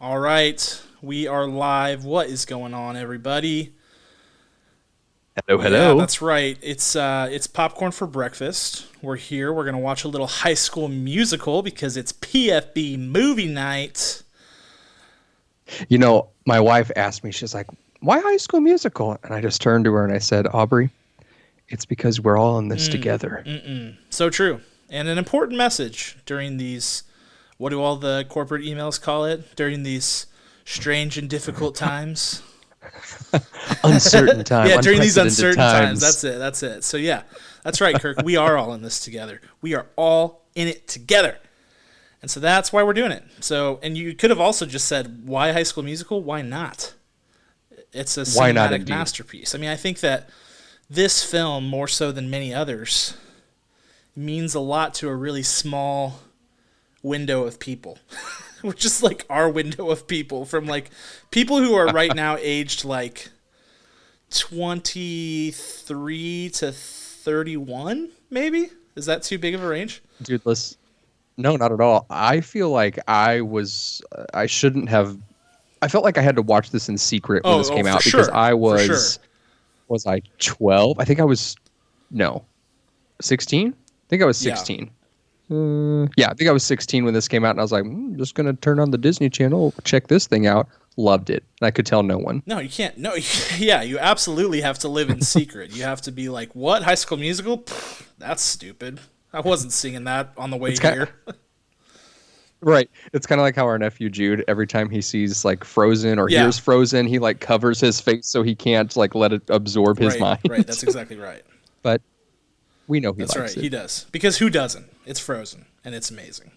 All right, we are live. What is going on, everybody? Hello, Yeah, hello. that's right. It's popcorn for breakfast. We're here. We're gonna watch a little High School Musical because it's PFB movie night. My wife asked me, she's like, why High School Musical? And I just turned to her and I said, Aubrey, it's because we're all in this together. So true, and an important message during these. What do all the corporate emails call it? During these strange and difficult times. Uncertain time, Yeah, during these unprecedented uncertain times. times. That's it. That's it. So yeah, that's right, Kirk. We are all in this together. We are all in it together. And so that's why we're doing it. So, and you could have also just said, why High School Musical? Why not? It's a Why not cinematic indeed? masterpiece. I mean, I think that this film, more so than many others, means a lot to a really small window of people, which is like our window of people, from like people who are right now aged like 23 to 31, maybe? Is that too big of a range? Dude, listen, no, not at all. I feel like I shouldn't have, I felt like I had to watch this in secret when this Oh, came for out because sure. For sure. was I 12? I think I was, no, 16? I think I was Yeah. 16. Yeah, I think I was 16 when this came out, and I was like, just gonna turn on the Disney Channel, check this thing out. Loved it. And I could tell no one. No, you can't. No, yeah, you absolutely have to live in secret. You have to be like, what? High School Musical? Pfft, that's stupid. I wasn't singing that on the way It's kind here. right. It's kind of like how our nephew Jude, every time he sees like Frozen or Yeah. hears Frozen, he like covers his face so he can't like let it absorb his Right, mind. right. That's exactly right. But we know he That's right. likes He it. does. Because who doesn't? It's Frozen, and it's amazing.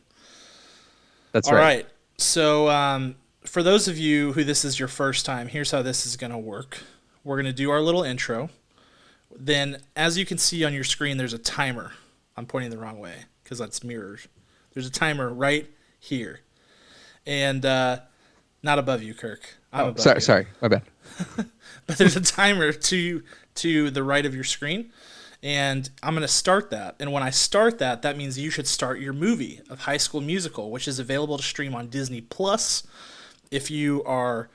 That's All right. right. So, for those of you who this is your first time, here's how this is going to work. We're going to do our little intro. Then, as you can see on your screen, there's a timer. I'm pointing the wrong way because that's mirrors. There's a timer right here. And not above you, Kirk. I'm Oh, above sorry, you. sorry, my bad. But there's a timer to the right of your screen. And I'm going to start that. And when I start that, that means you should start your movie of High School Musical, which is available to stream on Disney Plus. If you are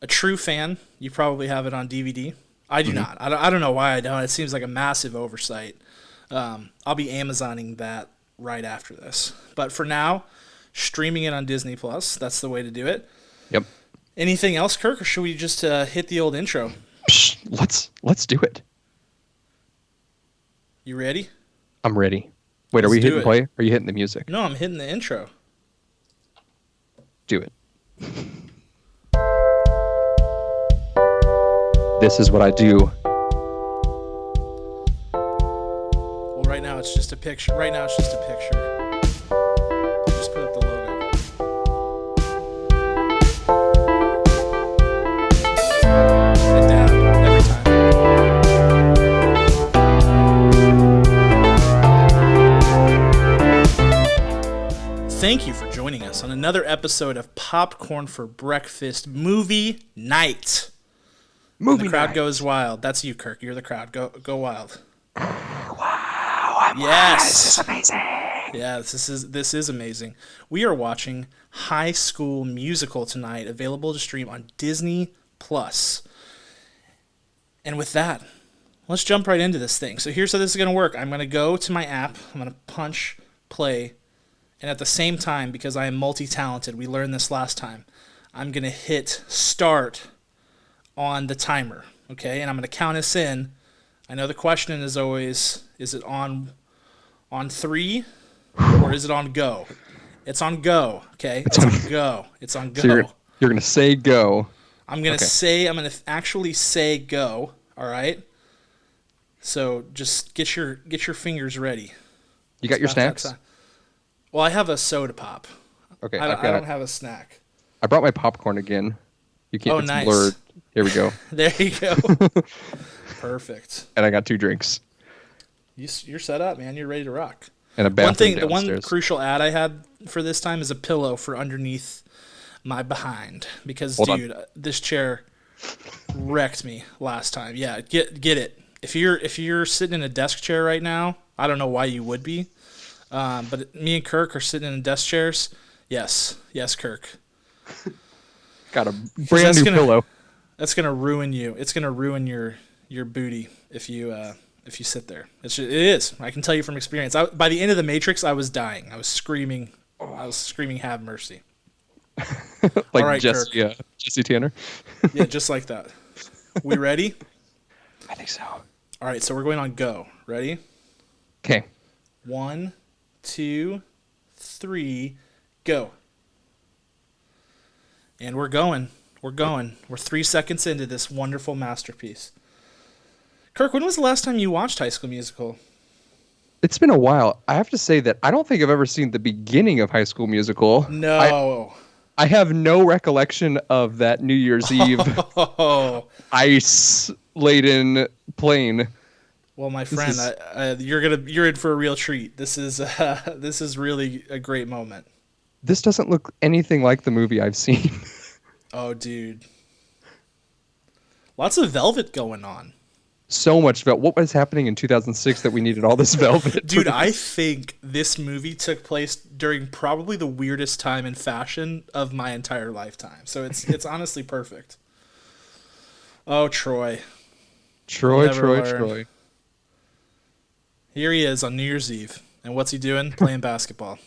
a true fan, you probably have it on DVD. I do not. I don't know why I don't. It seems like a massive oversight. I'll be Amazoning that right after this. But for now, streaming it on Disney Plus. That's the way to do it. Yep. Anything else, Kirk, or should we just hit the old intro? Psh, let's do it. You ready? I'm ready. Wait, are Let's we do hitting it. play? Are you hitting the music? No, I'm hitting the intro. Do it. This is what I do. Well, right now it's just a picture. Right now it's just a picture. Just put up the logo. I dab every time. Thank you for joining us on another episode of Popcorn for Breakfast Movie Night. Movie The crowd night. goes wild. That's you, Kirk. You're the crowd. Go wild. Wow, Yes. this is amazing. Yeah, this is amazing. We are watching High School Musical tonight, available to stream on Disney Plus. And with that, let's jump right into this thing. So here's how this is going to work. I'm going to go to my app. I'm going to punch play, and at the same time, because I am multi-talented, we learned this last time, I'm going to hit start on the timer, okay? And I'm going to count us in. I know the question is always, is it on three, or is it on go? It's on go, okay? It's on go. It's on go. So you're gonna say go. I'm gonna okay. I'm gonna actually say go. All right. So just get your fingers ready. You got your It's about that snacks? time. Well, I have a soda pop. Okay, I don't have a snack. I brought my popcorn again. You can't. Oh, It's nice. blurred. Here we go. There you go. Perfect. And I got 2 drinks You're set up, man. You're ready to rock. and a bathroom The one downstairs. crucial ad I had for this time is a pillow for underneath my behind because, Hold on. dude, this chair wrecked me last time. Yeah, get it. If you're sitting in a desk chair right now, I don't know why you would be, but me and Kirk are sitting in desk chairs. Yes, Kirk. Got a brand new pillow. That's gonna ruin you. It's gonna ruin your booty if you sit there. It is. I can tell you from experience. By the end of the Matrix, I was dying. I was screaming. Have mercy. Like all right, Jesse, Kirk. Jesse Tanner. Yeah, just like that. We ready? I think so. All right, so we're going on go. Ready? Okay. 1, 2, 3, go. And we're going. We're 3 seconds into this wonderful masterpiece. Kirk, when was the last time you watched High School Musical? It's been a while. I have to say that I don't think I've ever seen the beginning of High School Musical. No. I have no recollection of that New Year's Eve ice-laden plane. Well, my friend, you're in for a real treat. This is really a great moment. This doesn't look anything like the movie I've seen. Oh, dude. Lots of velvet going on. So much velvet. What was happening in 2006 that we needed all this velvet? Dude, I think this movie took place during probably the weirdest time in fashion of my entire lifetime. So it's honestly perfect. Oh, Troy. Troy. Here he is on New Year's Eve. And what's he doing? Playing basketball.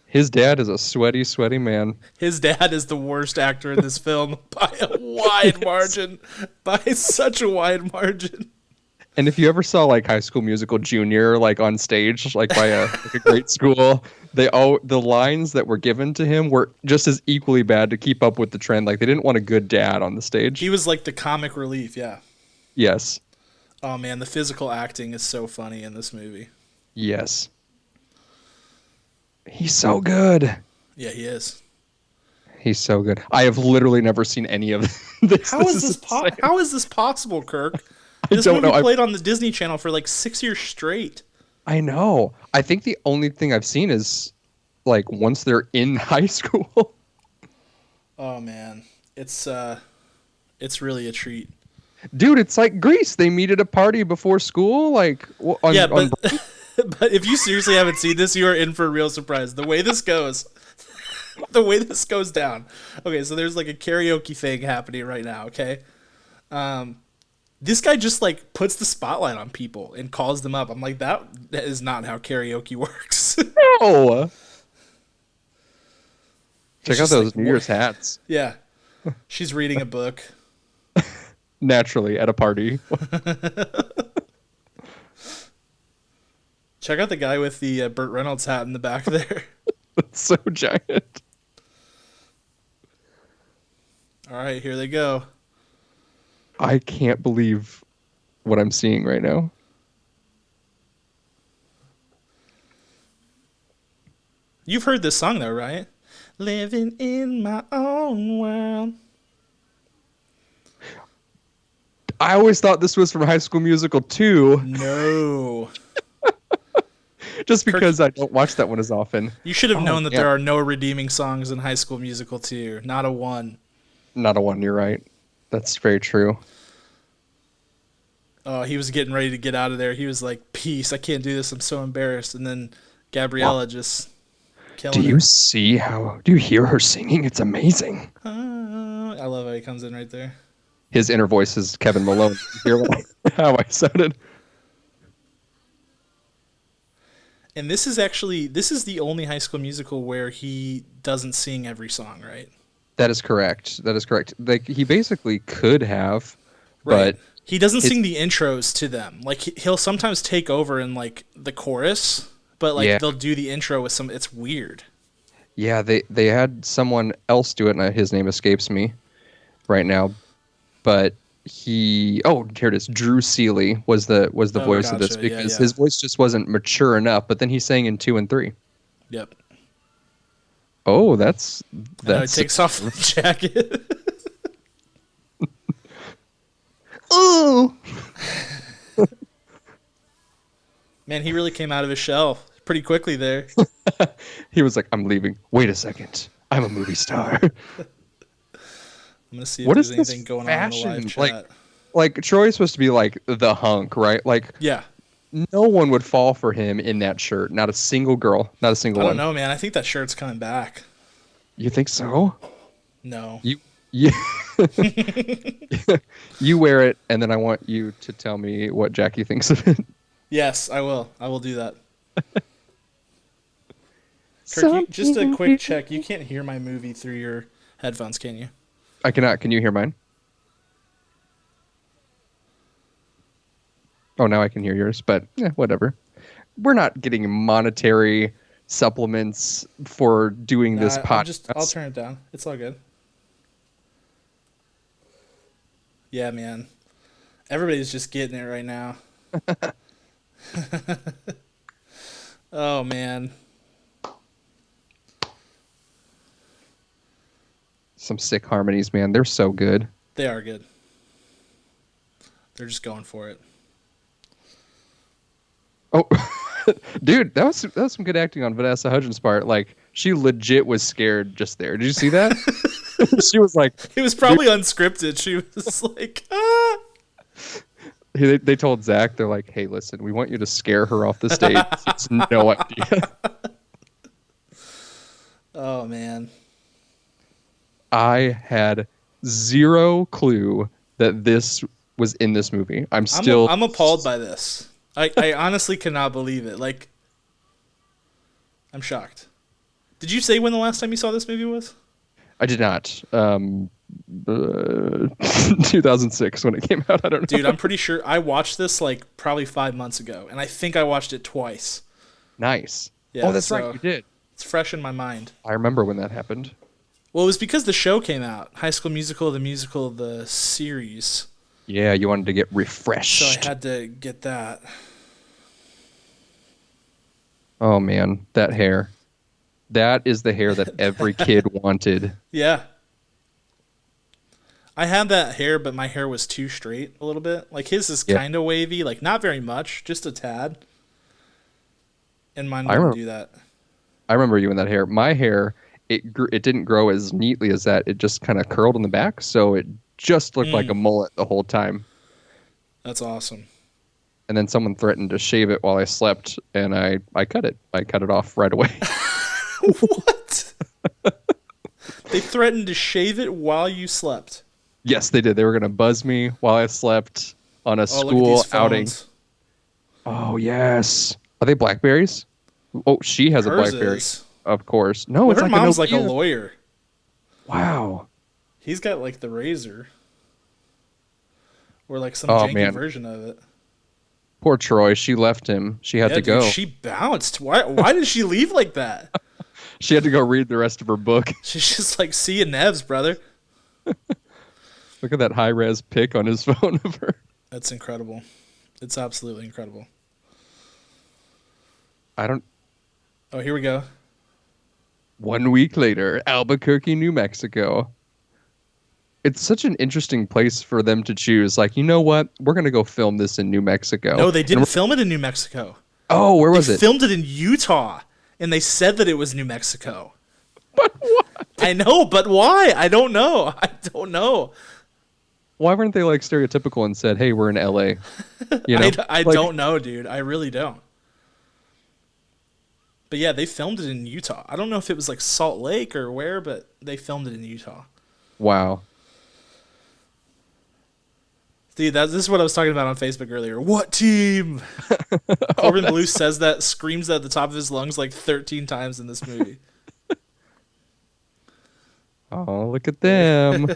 His dad is a sweaty, sweaty man. His dad is the worst actor in this film by a wide margin. By such a wide margin. And if you ever saw like High School Musical Junior like on stage, like by a great school, the lines that were given to him were just as equally bad to keep up with the trend. Like they didn't want a good dad on the stage. He was like the comic relief, yeah. Yes. Oh man, the physical acting is so funny in this movie. Yes. He's so good. Yeah, he is. He's so good. I have literally never seen any of this. How is this possible, Kirk? This movie played on the Disney Channel for like 6 years straight. I know. I think the only thing I've seen is like once they're in high school. Oh man, it's really a treat. Dude, it's like Grease. They meet at a party before school, like but if you seriously haven't seen this, you are in for a real surprise. The way this goes down. Okay, so there's like a karaoke thing happening right now, okay? This guy just like puts the spotlight on people and calls them up. I'm like, that is not how karaoke works. No. Check out those New Year's hats. Yeah. She's reading a book. Naturally at a party. Check out the guy with the Burt Reynolds hat in the back there. It's so giant. All right, here they go. I can't believe what I'm seeing right now. You've heard this song though, right? Living in my own world. I always thought this was from High School Musical 2. No. Just because I don't watch that one as often. You should have known that there are no redeeming songs in High School Musical 2. Not a one. Not a one, you're right. That's very true. Oh, he was getting ready to get out of there. He was like, peace, I can't do this. I'm so embarrassed. And then Gabriella just killing Do you hear her singing? It's amazing. I love how he comes in right there. His inner voice is Kevin Malone. You hear how I sounded? And this is the only High School Musical where he doesn't sing every song, right? That is correct. Like he basically could have, right. But he doesn't sing the intros to them. Like he'll sometimes take over in like the chorus, but like they'll do the intro with some. It's weird. Yeah, they had someone else do it, and his name escapes me right now. But here it is. Drew Seeley was the voice of this because his voice just wasn't mature enough. But then he sang in 2 and 3. Yep. Oh, that's he takes off the jacket. Ooh. Man, he really came out of his shell pretty quickly there. He was like, "I'm leaving. Wait a second. I'm a movie star." I'm gonna see if there's anything going on in the live chat. Like Troy's supposed to be like the hunk, right? Like no one would fall for him in that shirt. Not a single girl. Not a single one. I don't know, man. I think that shirt's coming back. You think so? No. You you wear it, and then I want you to tell me what Jackie thinks of it. Yes, I will. I will do that. Kirk, just a quick check. You can't hear my movie through your headphones, can you? I cannot. Can you hear mine? Oh, now I can hear yours, but whatever. We're not getting monetary supplements for doing this podcast. I'll turn it down. It's all good. Yeah, man. Everybody's just getting it right now. Oh, man. Some sick harmonies, man. They're so good. They are good. They're just going for it. Oh, dude, that was some good acting on Vanessa Hudgens' part. Like, she legit was scared just there. Did you see that? She was like... It was probably unscripted. She was like, ah! They told Zach, they're like, hey, listen, we want you to scare her off the stage. It's no idea. Oh, man. I had zero clue that this was in this movie. I'm appalled by this. I honestly cannot believe it. Like, I'm shocked. Did you say when the last time you saw this movie was? I did not. 2006 when it came out. I don't know. Dude, I'm pretty sure I watched this like probably 5 months ago, and I think I watched it twice. Nice. Yeah, oh, that's right. You did. It's fresh in my mind. I remember when that happened. Well, it was because the show came out. High School Musical, the series. Yeah, you wanted to get refreshed. So I had to get that. Oh, man. That hair. That is the hair that every kid wanted. Yeah. I had that hair, but my hair was too straight a little bit. Like, his is kind of wavy. Like, not very much. Just a tad. And mine wouldn't do that. I remember you in that hair. My hair... It didn't grow as neatly as that. It just kind of curled in the back, so it just looked like a mullet the whole time. That's awesome. And then someone threatened to shave it while I slept, and I cut it. I cut it off right away. What? They threatened to shave it while you slept? Yes, they did. They were going to buzz me while I slept on a school outing. Oh, yes. Are they Blackberries? Oh, she has a Blackberry. Of course. No, it's her like mom's like a lawyer. Wow. He's got like the Razor. Or like some janky version of it. Poor Troy. She left him. She had to go. She bounced. Why did she leave like that? She had to go read the rest of her book. She's just like, see you, Nevs, brother. Look at that high-res pic on his phone of her. That's incredible. It's absolutely incredible. Oh, here we go. 1 week later, Albuquerque, New Mexico. It's such an interesting place for them to choose. Like, you know what? We're going to go film this in New Mexico. No, they didn't film it in New Mexico. Oh, where was it? They filmed it in Utah, and they said that it was New Mexico. But what? I know, but why? I don't know. Why weren't they like stereotypical and said, hey, we're in LA? You know? I don't know, dude. I really don't. But yeah, they filmed it in Utah. I don't know if it was like Salt Lake or where, but they filmed it in Utah. Wow. Dude, this is what I was talking about on Facebook earlier. What team? Corbin Blue says that, screams that at the top of his lungs like 13 times in this movie. Oh, look at them.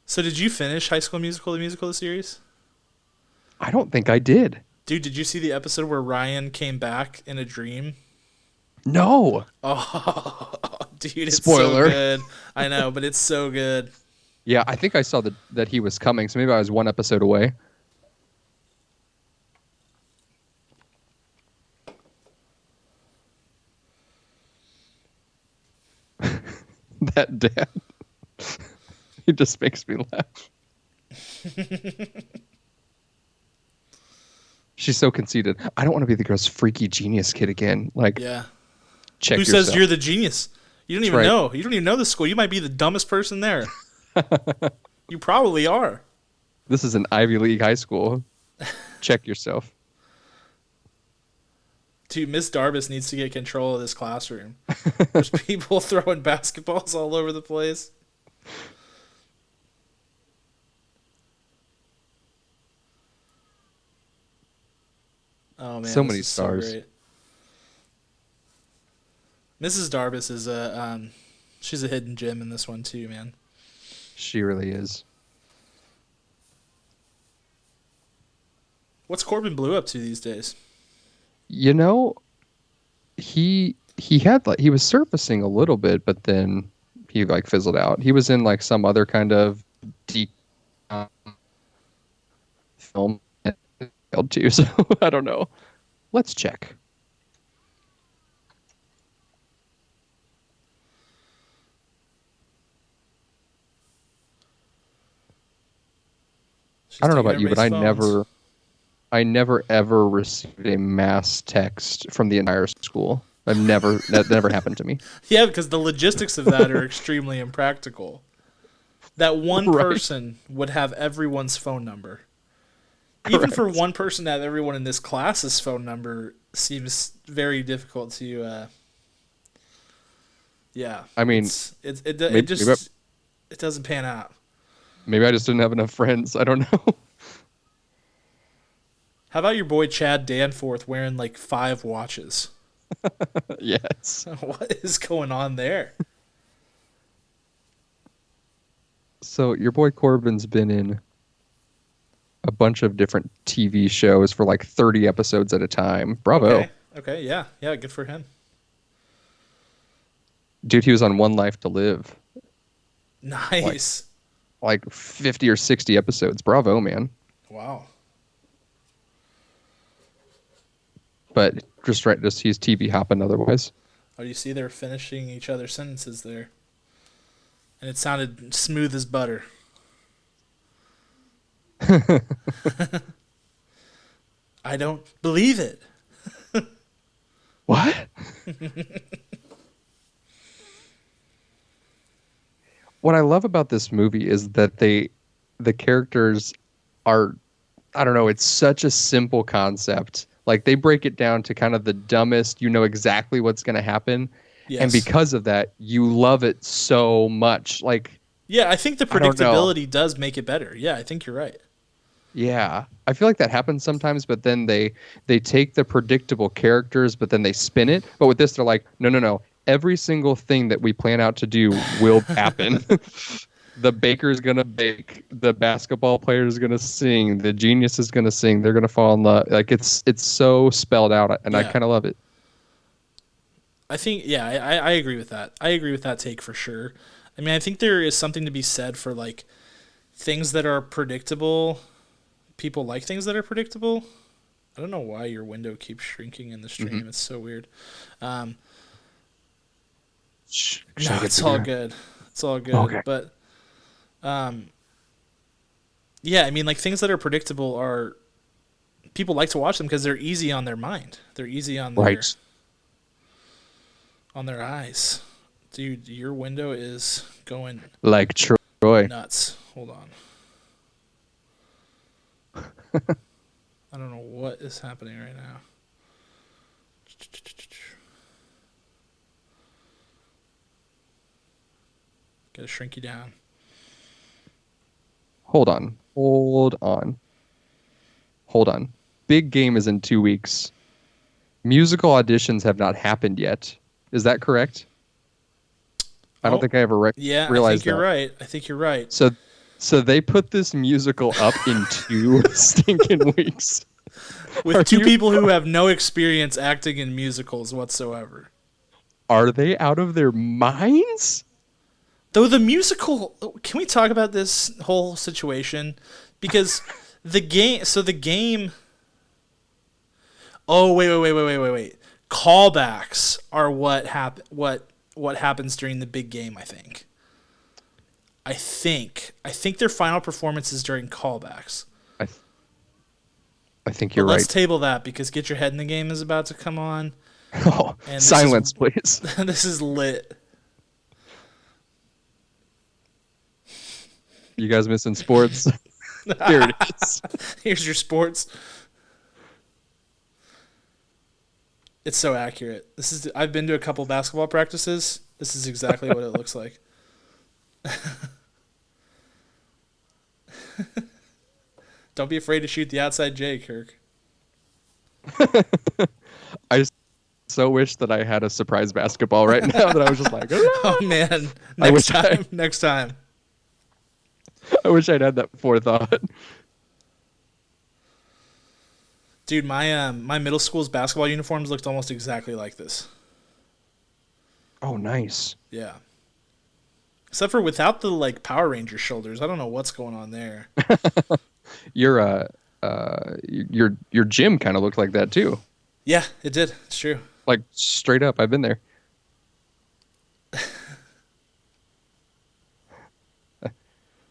So did you finish High School Musical, the series? I don't think I did. Dude, did you see the episode where Ryan came back in a dream? No. Oh, dude, it's Spoiler. so good. I know, but it's so good. Yeah, I think I saw that he was coming, so maybe I was one episode away. That dad. He just makes me laugh. She's so conceited. I don't want to be the girl's freaky genius kid again. Like, yeah. Check Who yourself. says you're the genius? You don't even know. You don't even know the school. You might be the dumbest person there. You probably are. This is an Ivy League high school. Check yourself. Dude, Miss Darbus needs to get control of this classroom. There's people throwing basketballs all over the place. Oh man, So this many is stars. so great. Mrs. Darbus is she's a hidden gem in this one too, man. She really is. What's Corbin Blue up to these days? You know, he had like he was surfacing a little bit, but then he like fizzled out. He was in like some other kind of deep film and failed too. So I don't know. Let's check. She's I don't know taking about you, but everybody's phones. I never ever received a mass text from the entire school. That never happened to me. Yeah, because the logistics of that are extremely impractical. That one Right. person would have everyone's phone number. Even for Correct. one person to have everyone in this class's phone number seems very difficult to. Yeah, I mean, it maybe, just it doesn't pan out. maybe I just didn't have enough friends. I don't know. How about your boy Chad Danforth wearing like 5 watches? Yes. What is going on there? So your boy Corbin's been in a bunch of different TV shows for like 30 episodes at a time. Bravo. Okay, okay, yeah, yeah, good for him. Dude, he was on One Life to Live. Like Nice. like 50 or 60 episodes. Bravo, man. Wow. But just he's TV hopping otherwise. Oh, you see they're finishing each other's sentences there. And it sounded smooth as butter. I don't believe it. What? What I love about this movie is that the characters are, I don't know, it's such a simple concept. Like they break it down to kind of the dumbest, you know exactly what's going to happen. And Yes. because of that, you love it so much. Like, Yeah, I think the I don't know. predictability does make it better. Yeah, I think you're right. Yeah. I feel like that happens sometimes, but then they take the predictable characters, but then they spin it. But with this, they're like, no, no, no. Every single thing that we plan out to do will happen. The baker's gonna bake, the basketball player is gonna sing, the genius is gonna sing, they're gonna fall in love. Like it's so spelled out, and I Yeah. kind of love it. I think, yeah, I agree with that. I agree with that take for sure. I mean, I think there is something to be said for like things that are predictable. People like things that are predictable. I don't know why your window keeps shrinking in the stream. Hmm. It's so weird. Um, Should I no, get it's all bigger? good. It's all good. Okay. But yeah, I mean, like things that are predictable are people like to watch them because they're easy on their mind. They're easy Right. on their eyes. Dude, your window is going Like Troy. nuts. Hold on. I don't know what is happening right now. Gotta shrink you down. Hold on. Hold on. Hold on. Big game is in 2 weeks. Musical auditions have not happened yet. Is that correct? I don't Oh, think I ever yeah, I think realized you're that. right. I think you're right. So, so they put this musical up in 2 stinking weeks. With Are two you? people who have no experience acting in musicals whatsoever. Are they out of their minds? Though the musical, can we talk about this whole situation? Because the game. Oh wait. Callbacks are what happens during the big game. I think their final performance is during callbacks. I, I think But you're let's right. table that because Get Your Head in the Game is about to come on, Oh, and silence, please. this is lit. You guys missing sports? Here it is. Here's your sports. It's so accurate. I've been to a couple basketball practices. This is exactly what it looks like. Don't be afraid to shoot the outside J, Kirk. I so wish that I had a surprise basketball right now that I was just like, Oh man, next time. I wish I'd had that forethought. Dude, my middle school's basketball uniforms looked almost exactly like this. Oh, nice. Yeah. Except for without the like Power Ranger shoulders. I don't know what's going on there. Your gym kind of looked like that too. Yeah, it did. It's true. Like straight up, I've been there.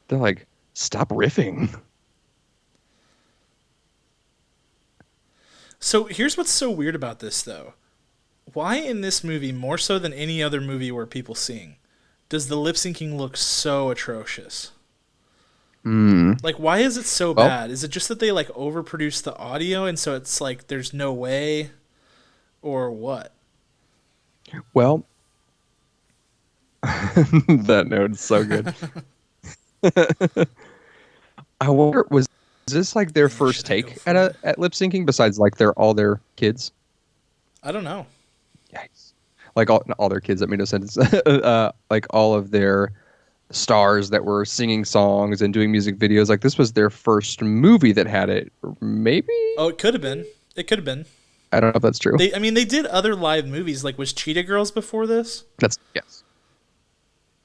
They're like, stop riffing. So here's what's so weird about this, though. Why in this movie, more so than any other movie where people sing, does the lip syncing look so atrocious? Like, why is it so bad? Is it just that they like overproduce the audio and so it's like there's no way, or what? Well, that note's so good. I wonder, was this like their first take at lip syncing besides like all their kids? I don't know. Yikes! Like all their kids. That made no sense. Like all of their stars that were singing songs and doing music videos. Like this was their first movie that had it. Maybe. Oh, it could have been. It could have been. I don't know if that's true. They did other live movies. Like, was Cheetah Girls before this? That's yes.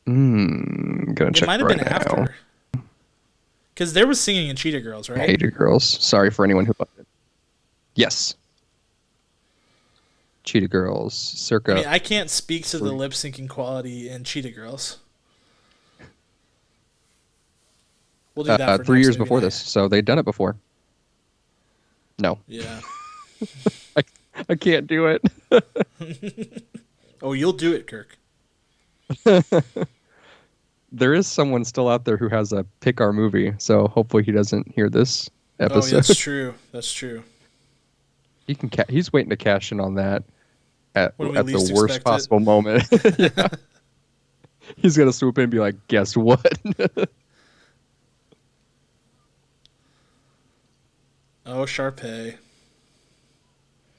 Gonna check. It might have right been now. after. Because there was singing in Cheetah Girls, right? Cheetah Girls. Sorry for anyone who loved it. Yes. Cheetah Girls, circa. I mean, I can't speak to the lip syncing quality in Cheetah Girls. We'll do that for 3 years movie before night. this, so they'd done it before. No. Yeah. I can't do it. Oh, you'll do it, Kirk. There is someone still out there who has a pick our movie, so hopefully he doesn't hear this episode. Oh, yeah, that's true. That's true. He's waiting to cash in on that at the worst possible moment. Yeah. He's gonna swoop in and be like, "Guess what?" Oh, Sharpay.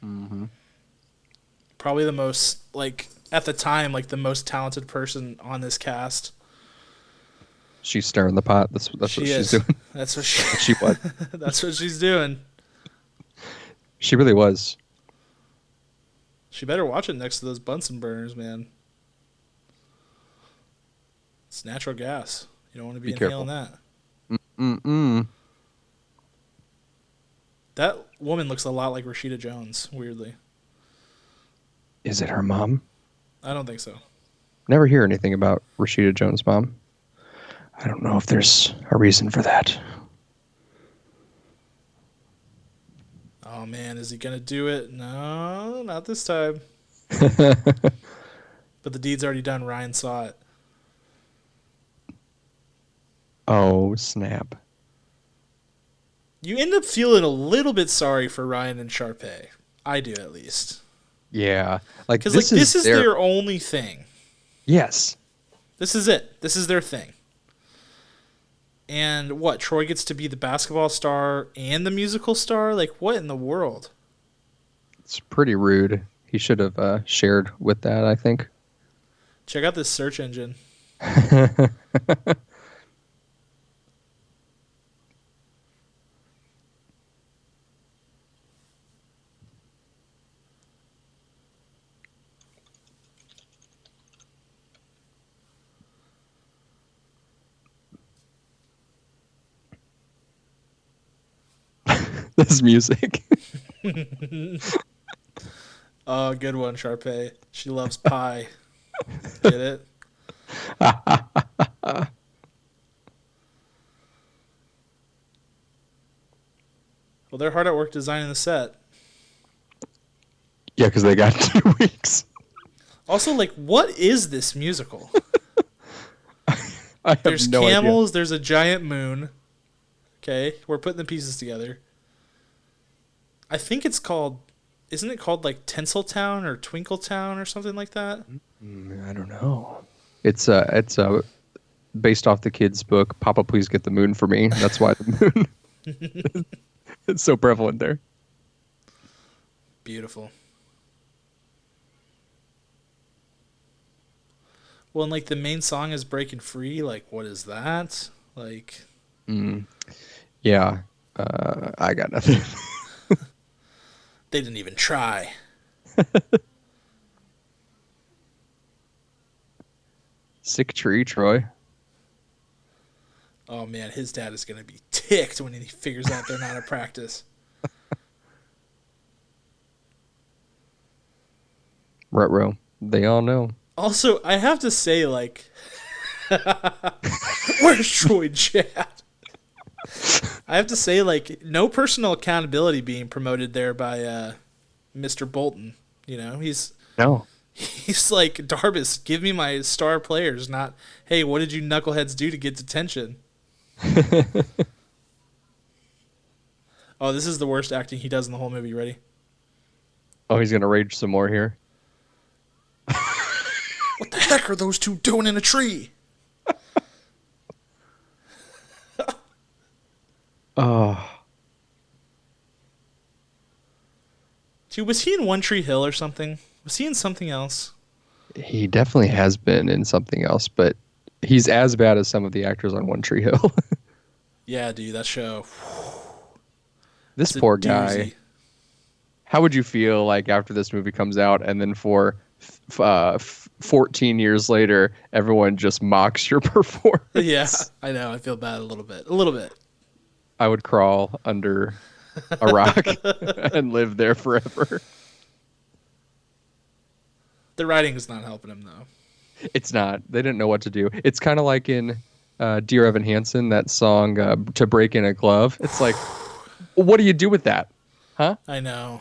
Mm-hmm. Probably the most, like, at the time, like, the most talented person on this cast. She's stirring the pot. That's what she's doing. That's what she was. That's what she's doing. She really was. She better watch it next to those Bunsen burners, man. It's natural gas. You don't want to be inhaling that. That woman looks a lot like Rashida Jones, weirdly. Is it her mom? I don't think so. Never hear anything about Rashida Jones' mom. I don't know if there's a reason for that. Oh, man, is he going to do it? No, not this time. But the deed's already done. Ryan saw it. Oh, snap. You end up feeling a little bit sorry for Ryan and Sharpay. I do, at least. Yeah. Like, because this is their only thing. Yes. This is it. This is their thing. And what? Troy gets to be the basketball star and the musical star? Like, what in the world? It's pretty rude. He should have shared with that, I think. Check out this search engine. This music. Oh, good one, Sharpay. She loves pie. Get it? Well, they're hard at work designing the set. Yeah, because they got 2 weeks. Also, like, what is this musical? There's no camels. idea. There's a giant moon. Okay, we're putting the pieces together. I think it's called isn't it called like Tinseltown or Twinkletown or something like that? I don't know. It's based off the kid's book, Papa Please Get the Moon for Me. That's why the moon it's so prevalent there. Beautiful. Well, and like the main song is Breaking Free. Like, what is that? Like, yeah, I got nothing. they didn't even try. Sick tree, Troy. Oh man, his dad is gonna be ticked when he figures out they're not at practice. Ruh-roh. They all know. Also, I have to say, like, where's Troy Chad? I have to say, like, no personal accountability being promoted there by Mr. Bolton. You know, he's like, Darbus, give me my star players, not, hey, what did you knuckleheads do to get detention? Oh, this is the worst acting he does in the whole movie. Ready? Oh, he's gonna rage some more here. What the heck are those two doing in a tree? Oh. Dude, was he in One Tree Hill or something? Was he in something else? He definitely has been in something else, but he's as bad as some of the actors on One Tree Hill. Yeah, dude, that show. This poor guy. How would you feel like after this movie comes out and then for 14 years later, everyone just mocks your performance? Yeah, I know. I feel bad a little bit. A little bit. I would crawl under a rock and live there forever. The writing is not helping him, though. It's not. They didn't know what to do. It's kind of like in Dear Evan Hansen, that song, To Break in a Glove. It's like, what do you do with that? Huh? I know.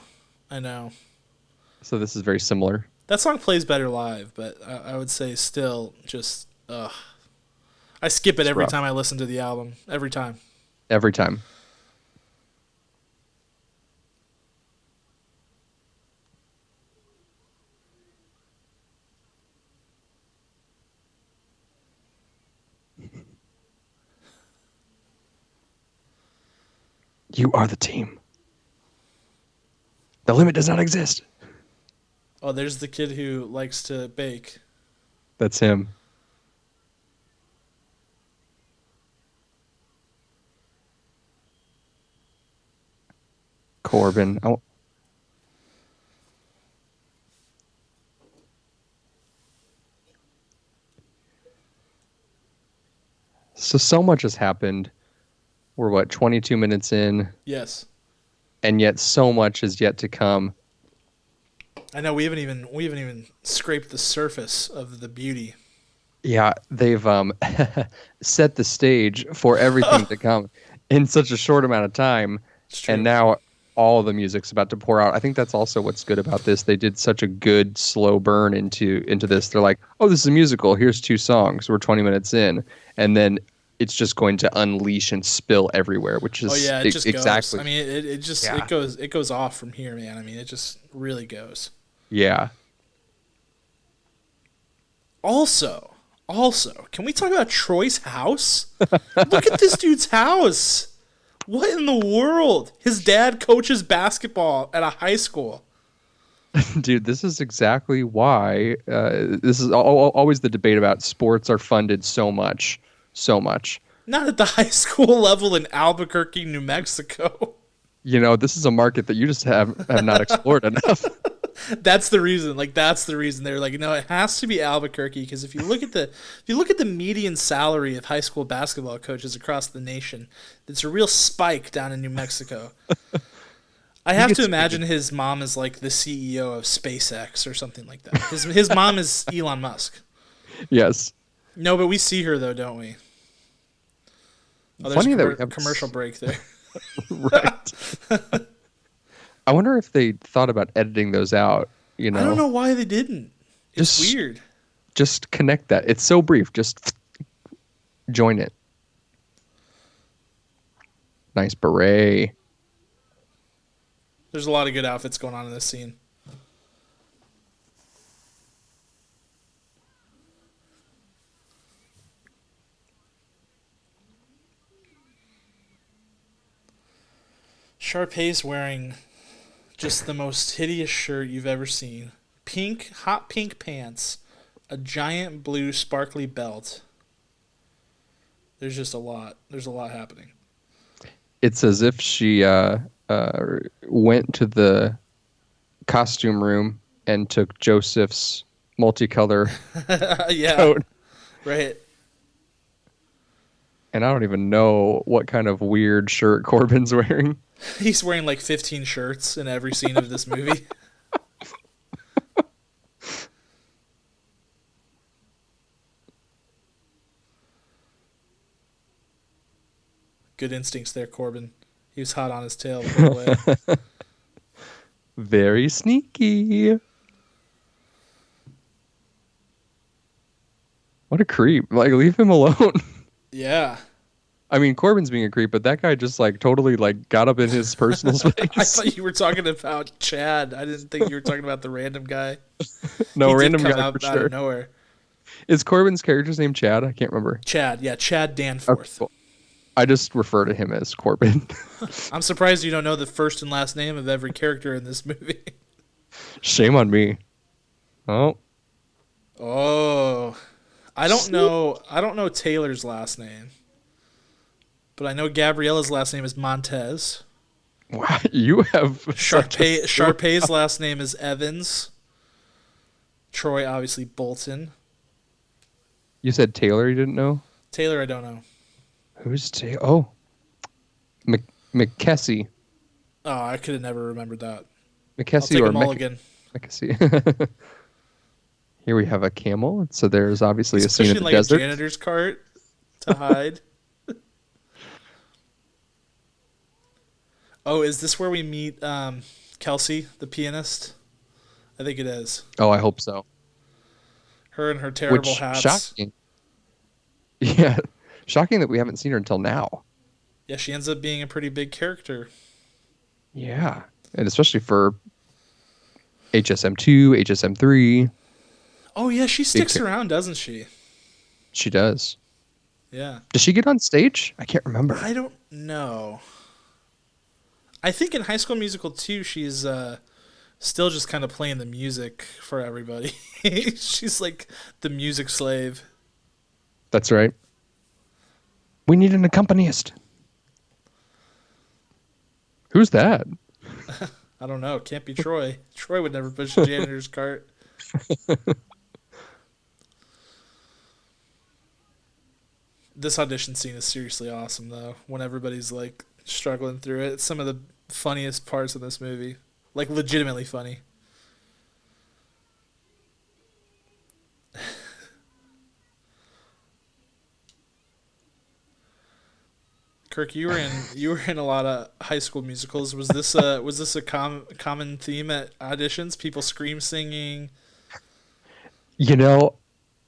So this is very similar. That song plays better live, but I would say still just, I skip it every time I listen to the album. Every time. Every time. You are the team. The limit does not exist. Oh, there's the kid who likes to bake. That's him. Corbin. Oh. So much has happened. We're 22 minutes in? Yes. And yet so much is yet to come. I know we haven't even scraped the surface of the beauty. Yeah, they've set the stage for everything to come in such a short amount of time. And now all the music's about to pour out. I think that's also what's good about this. They did such a good slow burn into this. They're like, oh, this is a musical. Here's 2 songs. We're 20 minutes in. And then it's just going to unleash and spill everywhere, which is it just exactly. Goes. I mean, it goes off from here, man. I mean, it just really goes. Yeah. Also, can we talk about Troy's house? Look at this dude's house. What in the world? His dad coaches basketball at a high school. Dude, this is exactly why this is always the debate about sports are funded so much. Not at the high school level in Albuquerque, New Mexico. You know, this is a market that you just have not explored enough. That's the reason. That's the reason they're like, it has to be Albuquerque, because if you look at the median salary of high school basketball coaches across the nation, it's a real spike down in New Mexico. I have to imagine his mom is like the CEO of SpaceX or something like that. His mom is Elon Musk. Yes. No, but we see her though, don't we? Oh, there's Funny a that we have commercial break there. Right. I wonder if they thought about editing those out. You know, I don't know why they didn't. It's weird. Just connect that. It's so brief. Just join it. Nice beret. There's a lot of good outfits going on in this scene. Sharpay's wearing just the most hideous shirt you've ever seen. Pink, hot pink pants, a giant blue sparkly belt. There's just a lot. There's a lot happening. It's as if she went to the costume room and took Joseph's multicolor Yeah, coat. right. And I don't even know what kind of weird shirt Corbin's wearing. He's wearing like 15 shirts in every scene of this movie. Good instincts there, Corbin. He was hot on his tail the whole way. Very sneaky. What a creep. Like, leave him alone. Yeah. I mean, Corbin's being a creep, but that guy just like totally like got up in his personal space. I thought you were talking about Chad. I didn't think you were talking about the random guy. No, he random did come guy out, for out sure. of nowhere. Is Corbin's character's name Chad? I can't remember. Chad, yeah, Chad Danforth. Cool. I just refer to him as Corbin. I'm surprised you don't know the first and last name of every character in this movie. Shame on me. Oh. Oh. I don't know Taylor's last name. But I know Gabriella's last name is Montez. Wow, you have Sharpay's last name is Evans. Troy, obviously, Bolton. You said Taylor you didn't know? Taylor, I don't know. Who's Taylor? Oh. McKessie. Oh, I could have never remembered that. McKessie I'll or take a mulligan. McKessie. Here we have a camel. So there's obviously a scene in the like desert. A janitor's cart to hide. Oh, is this where we meet Kelsey, the pianist? I think it is. Oh, I hope so. Her and her terrible hats. Shocking. Yeah, shocking that we haven't seen her until now. Yeah, she ends up being a pretty big character. Yeah, and especially for HSM2, HSM3. Oh, yeah, she sticks around, doesn't she? She does. Yeah. Does she get on stage? I can't remember. I don't know. I think in High School Musical 2, she's still just kind of playing the music for everybody. She's like the music slave. That's right. We need an accompanist. Who's that? I don't know. It can't be Troy. Troy would never push a janitor's cart. This audition scene is seriously awesome, though, when everybody's like struggling through it. It's some of the funniest parts of this movie. Like, legitimately funny. Kirk, you were in a lot of High School Musicals. Was this a common theme at auditions? People scream singing. You know,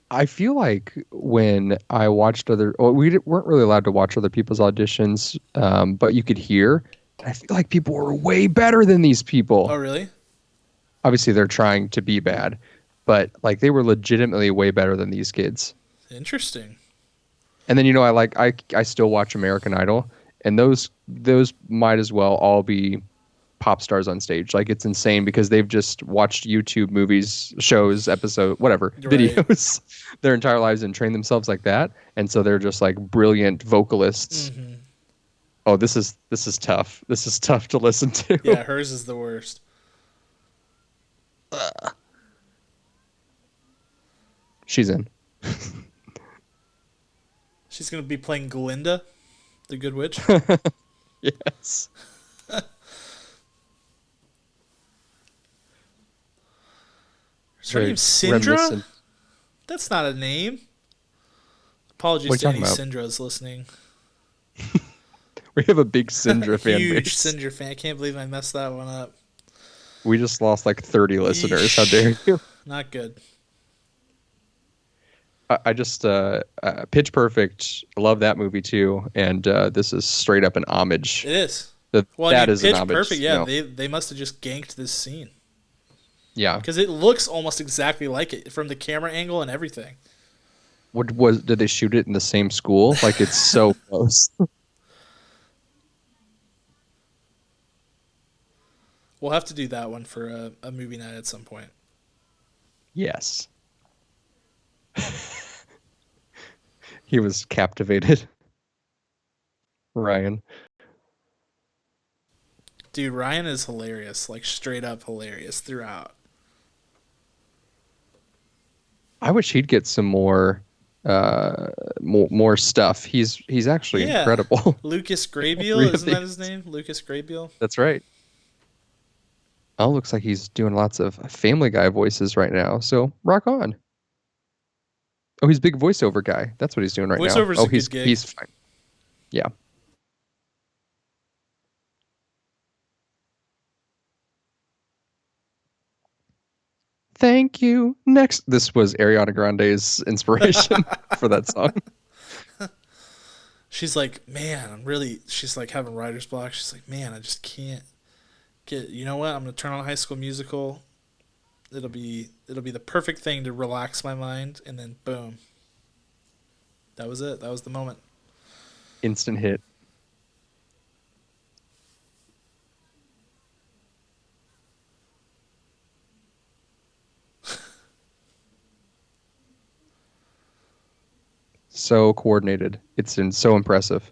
I feel like when I watched weren't really allowed to watch other people's auditions, but you could hear. I feel like people were way better than these people. Oh, really? Obviously, they're trying to be bad, but like they were legitimately way better than these kids. Interesting. And then I still watch American Idol, and those might as well all be pop stars on stage. Like, it's insane because they've just watched YouTube movies, shows, videos their entire lives and trained themselves like that, and so they're just like brilliant vocalists. Mm-hmm. Oh, this is tough. This is tough to listen to. Yeah, hers is the worst. She's in. She's going to be playing Glinda, the Good Witch. Yes. Is her name Syndra? That's not a name. Apologies to any Syndras listening. We have a big Syndra fan base. Huge Syndra fan. I can't believe I messed that one up. We just lost like 30 listeners. How dare you? Not good. I just Pitch Perfect. I love that movie too, and this is straight up an homage. It is. Well, I That mean, is an Pitch homage. Perfect. Yeah, they must have just ganked this scene Yeah. because it looks almost exactly like it from the camera angle and everything. Did they shoot it in the same school? Like it's so close. We'll have to do that one for a movie night at some point. Yes. He was captivated. Ryan. Dude, Ryan is hilarious, like straight up hilarious throughout. I wish he'd get some more stuff. He's actually Yeah, incredible. Lucas Grabeel, Three of isn't that his these. name? Lucas Grabeel. That's right. Oh, looks like he's doing lots of Family Guy voices right now. So rock on. Oh, he's a big voiceover guy. That's what he's doing right now. Voiceover's Oh, a good gig. he's fine. Yeah. Thank you. Next, this was Ariana Grande's inspiration for that song. She's like, man, she's like having writer's block. She's like, man, I just can't get, you know what? I'm going to turn on High School Musical. It'll be the perfect thing to relax my mind. And then boom. That was it. That was the moment. Instant hit. So coordinated. So impressive.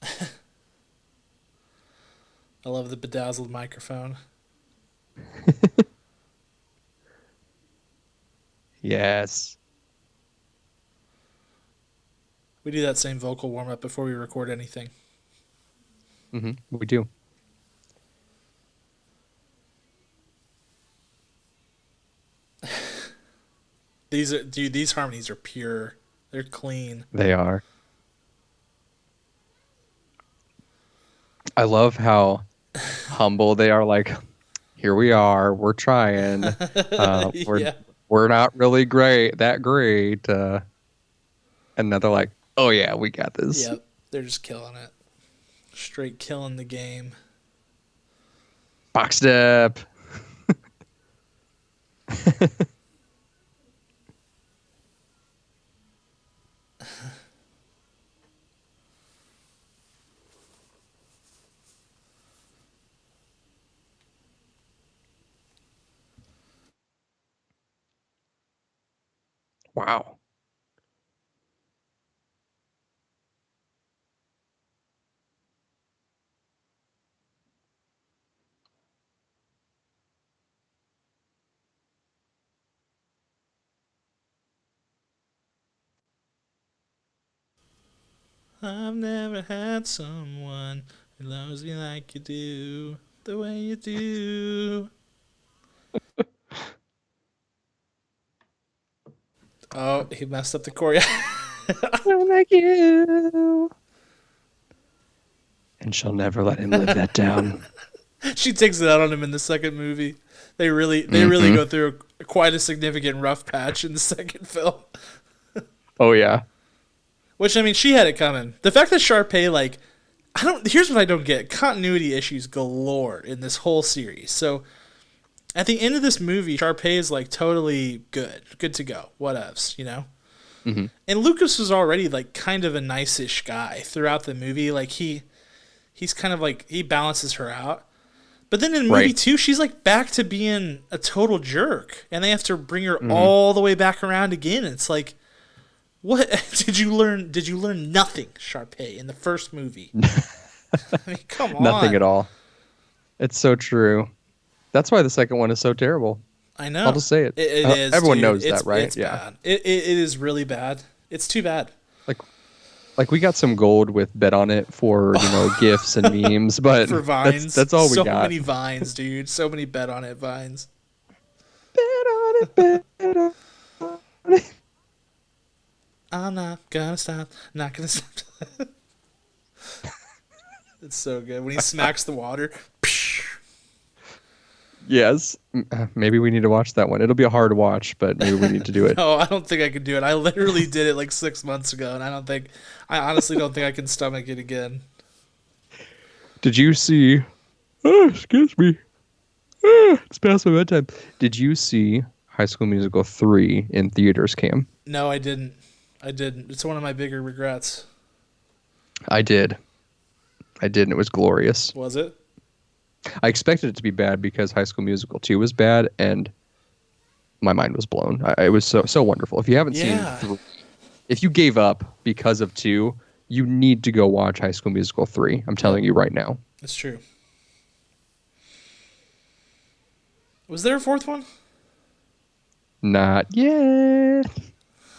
I love the bedazzled microphone. Yes. We do that same vocal warm up before we record anything. We do. These harmonies are pure. They're clean. They are. I love how humble they are. Like, here we are. We're trying. Yeah. We're not really that great. And then they're like, oh yeah, we got this. Yep. They're just killing it. Straight killing the game. Box step. Wow. I've never had someone who loves me like you do, the way you do. Oh, he messed up the choreo. Like you. And she'll never let him live that down. She takes it out on him in the second movie. They really go through quite a significant rough patch in the second film. Oh yeah. Which, I mean, she had it coming. The fact that Sharpay, like, here's what I don't get. Continuity issues galore in this whole series. So, at the end of this movie, Sharpay is, like, totally good. Good to go. Whatevs, you know? Mm-hmm. And Lucas was already, like, kind of a nice-ish guy throughout the movie. Like, he's kind of, like, he balances her out. But then in movie 2, she's, like, back to being a total jerk. And they have to bring her all the way back around again. It's like, what did you learn? Did you learn nothing, Sharpay, in the first movie? I mean, come on. Nothing at all. It's so true. That's why the second one is so terrible. I know. I'll just say it. It is. Everyone dude. knows that, right? It's bad. It is really bad. It's too bad. Like we got some gold with bet on it for gifs and memes, but for vines, that's all we got. So many vines, dude. So many bet on it vines. Bet on it. Bet on it. I'm not gonna stop. Not gonna stop. It's so good when he smacks the water. Yes. Maybe we need to watch that one. It'll be a hard watch, but maybe we need to do it. No, I don't think I could do it. I literally did it like 6 months ago, and I honestly don't think I can stomach it again. Did you see? Oh, excuse me. It's past my bedtime. Did you see High School Musical 3 in theaters, Cam? No, I didn't. I didn't. It's one of my bigger regrets. I did. And it was glorious. Was it? I expected it to be bad because High School Musical 2 was bad, and my mind was blown. It was so wonderful. If you haven't seen 3, if you gave up because of 2, you need to go watch High School Musical 3. I'm telling you right now. That's true. Was there a fourth one? Not yet.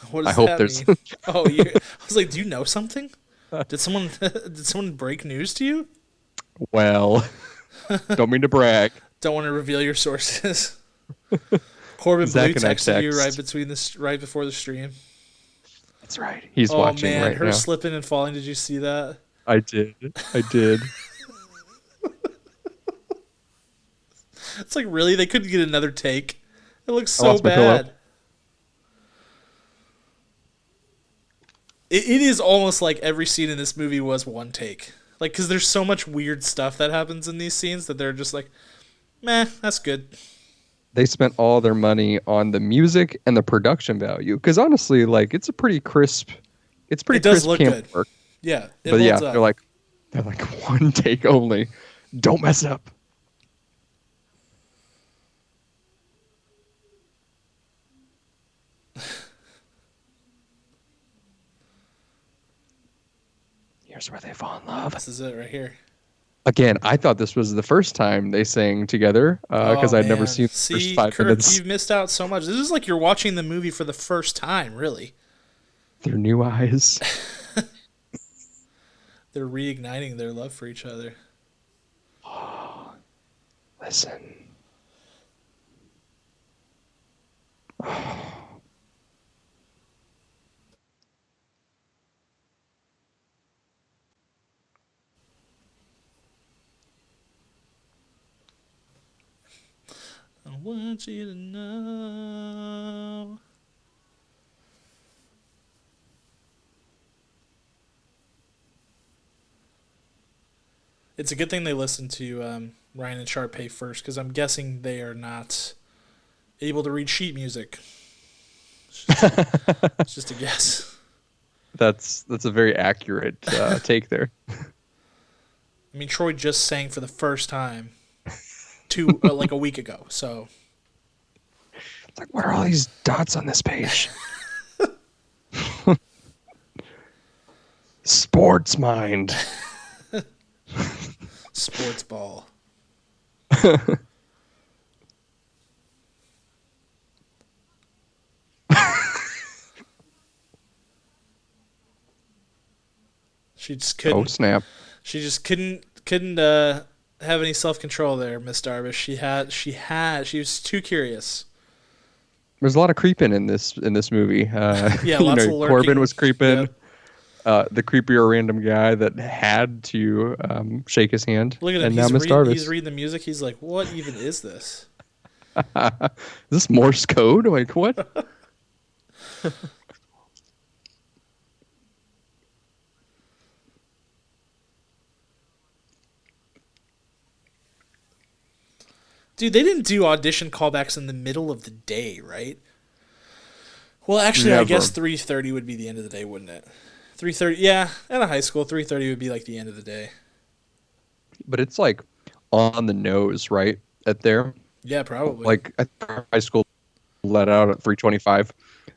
What does I hope that there's. mean? Oh, I was like, do you know something? Did someone break news to you? Well, don't mean to brag. Don't want to reveal your sources. Corbin Zach Blue texted you right before the stream. That's right. He's watching right now. Her slipping and falling. Did you see that? I did. It's like, really? They couldn't get another take. It looks so bad. It is almost like every scene in this movie was one take. Like, because there's so much weird stuff that happens in these scenes that they're just like, meh, that's good. They spent all their money on the music and the production value. Because honestly, like, it's pretty crisp. It does look good. Work. Yeah, but yeah, they're like one take only. Don't mess up. Here's where they fall in love. This is it right here. Again, I thought this was the first time they sang together because I'd never seen the first 5 Kirk, minutes. You've missed out so much. This is like you're watching the movie for the first time, really. Their new eyes. They're reigniting their love for each other. Oh, listen. I want you to know. It's a good thing they listened to Ryan and Sharpay first, because I'm guessing they are not able to read sheet music. It's just a guess. That's a very accurate take there. I mean, Troy just sang for the first time like a week ago, so. It's like, what are all these dots on this page? Sports mind. Sports ball. She just couldn't. Oh snap! She just couldn't have any self-control there, Miss Darvish. She was too curious. There's a lot of creeping in this movie. Yeah, lots of lurking. Corbin was creeping. Yep. The creepier random guy that had to shake his hand. Look at him. He's reading the music. He's like, what even is this? Is this Morse code? Like, what? Dude, they didn't do audition callbacks in the middle of the day, right? Well, actually, Never. I guess 3:30 would be the end of the day, wouldn't it? 3:30, yeah, at a high school, 3:30 would be like the end of the day. But it's like on the nose, right? At there. Yeah, probably. Like at high school, let out at 3:25,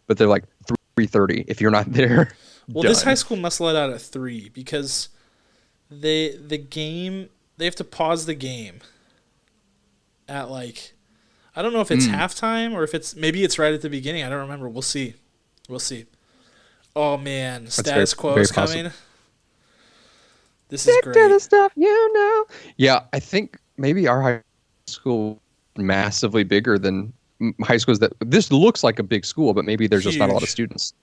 but they're like 3:30. If you're not there, well, done. This high school must let out at 3 because they have to pause the game at like, I don't know if it's halftime or if maybe it's right at the beginning. I don't remember. We'll see. Oh man, status quo is coming. This is great. To the stuff you know. Yeah, I think maybe our high school massively bigger than high schools. This looks like a big school, but maybe there's just not a lot of students.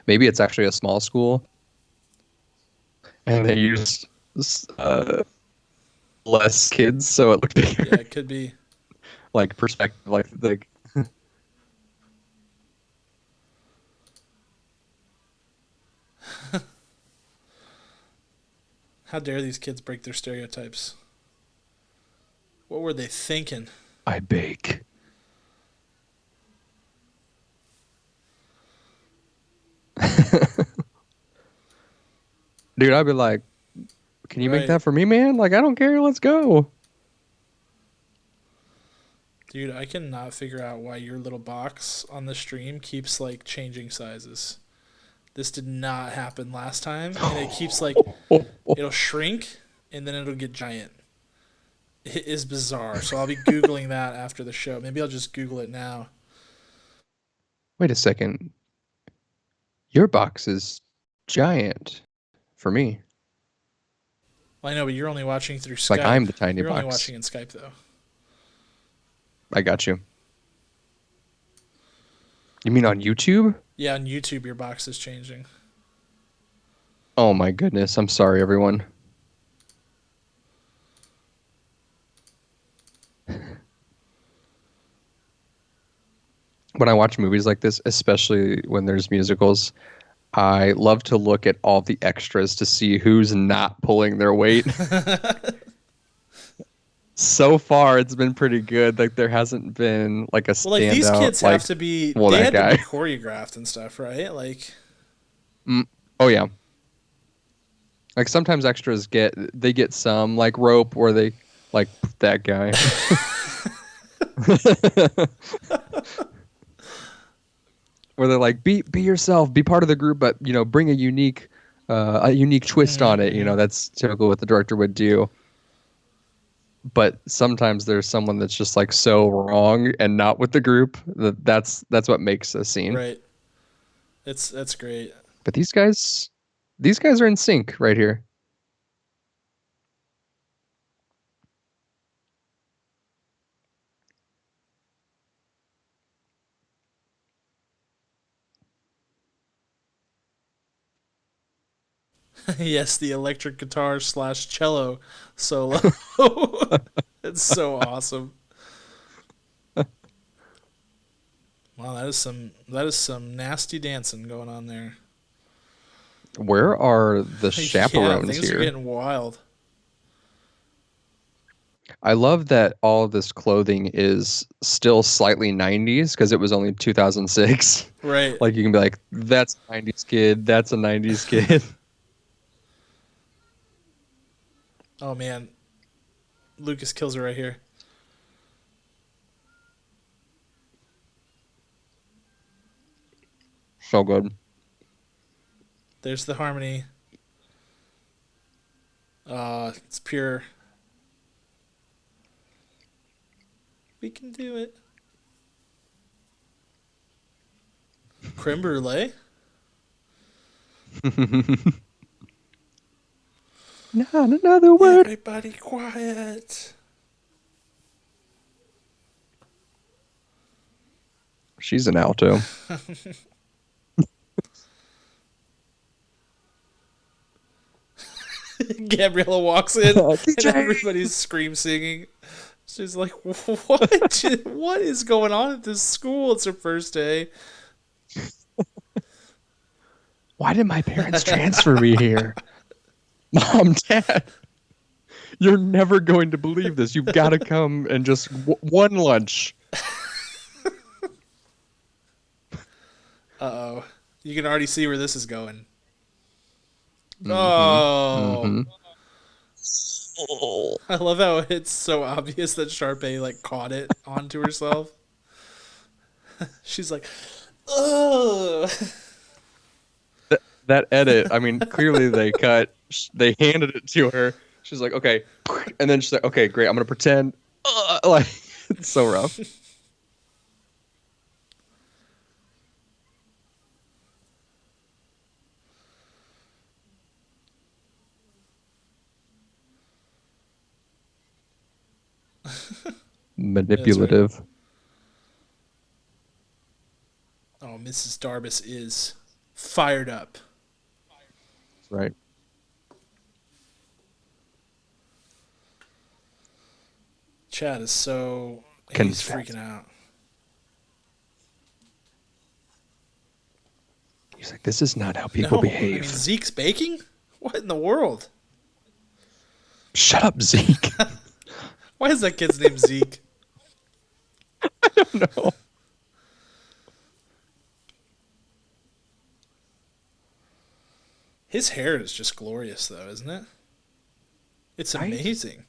Maybe it's actually a small school, and they use less kids, so it looked Yeah, bigger. it could be. Like perspective, like How dare these kids break their stereotypes? What were they thinking? I bake. Dude, I'd be like, can you make Right. that for me, man? Like, I don't care. Let's go. Dude, I cannot figure out why your little box on the stream keeps like changing sizes. This did not happen last time, and it keeps like it'll shrink and then it'll get giant. It is bizarre. So I'll be googling that after the show. Maybe I'll just Google it now. Wait a second. Your box is giant for me. Well, I know, but you're only watching through Like Skype. I'm the tiny You're only box. watching in Skype though. I got you. You mean on YouTube? Yeah, on YouTube your box is changing. Oh my goodness. I'm sorry, everyone. When I watch movies like this, especially when there's musicals, I love to look at all the extras to see who's not pulling their weight. So far, it's been pretty good. Like there hasn't been like a Well, like these standout. kids Like, have to be well, they that had to be guy. choreographed and stuff, right? Like Mm, oh yeah. Like sometimes extras get some like rope or they like that guy. Where they're like be yourself, be part of the group, but bring a unique twist on it. mm-hmm. That's typical what the director would do. But sometimes there's someone that's just like so wrong and not with the group that's what makes a scene. Right. That's great. But these guys are in sync right here. Yes, the electric guitar slash cello solo. It's so awesome. Wow, that is some nasty dancing going on there. Where are the Yeah, chaperones things are here? getting wild. I love that all of this clothing is still slightly 90s because it was only 2006. Right. Like you can be like, that's a 90s kid, that's a 90s kid. Oh man, Lucas kills her right here. So good. There's the harmony. It's pure. We can do it. Creme brulee. Not another word. Everybody quiet. She's an alto. Gabriella walks in and DJ. everybody's scream singing. She's like, "What? What is going on at this school? It's her first day." Why did my parents transfer me here? Mom, Dad, you're never going to believe this. You've got to come and just one lunch. Uh-oh. You can already see where this is going. Mm-hmm. Oh. Mm-hmm. I love how it's so obvious that Sharpay like caught it onto herself. She's like, "Oh." That edit, I mean, clearly they handed it to her. She's like, okay. And then she's like, okay, great. I'm going to pretend. Like, it's so rough. That's right. Manipulative. Oh, Mrs. Darbus is fired up. Right. Chad is so... He's freaking out. He's like, this is not how people behave. I mean, Zeke's baking? What in the world? Shut up, Zeke. Why is that kid's name Zeke? I don't know. His hair is just glorious, though, isn't it? It's amazing.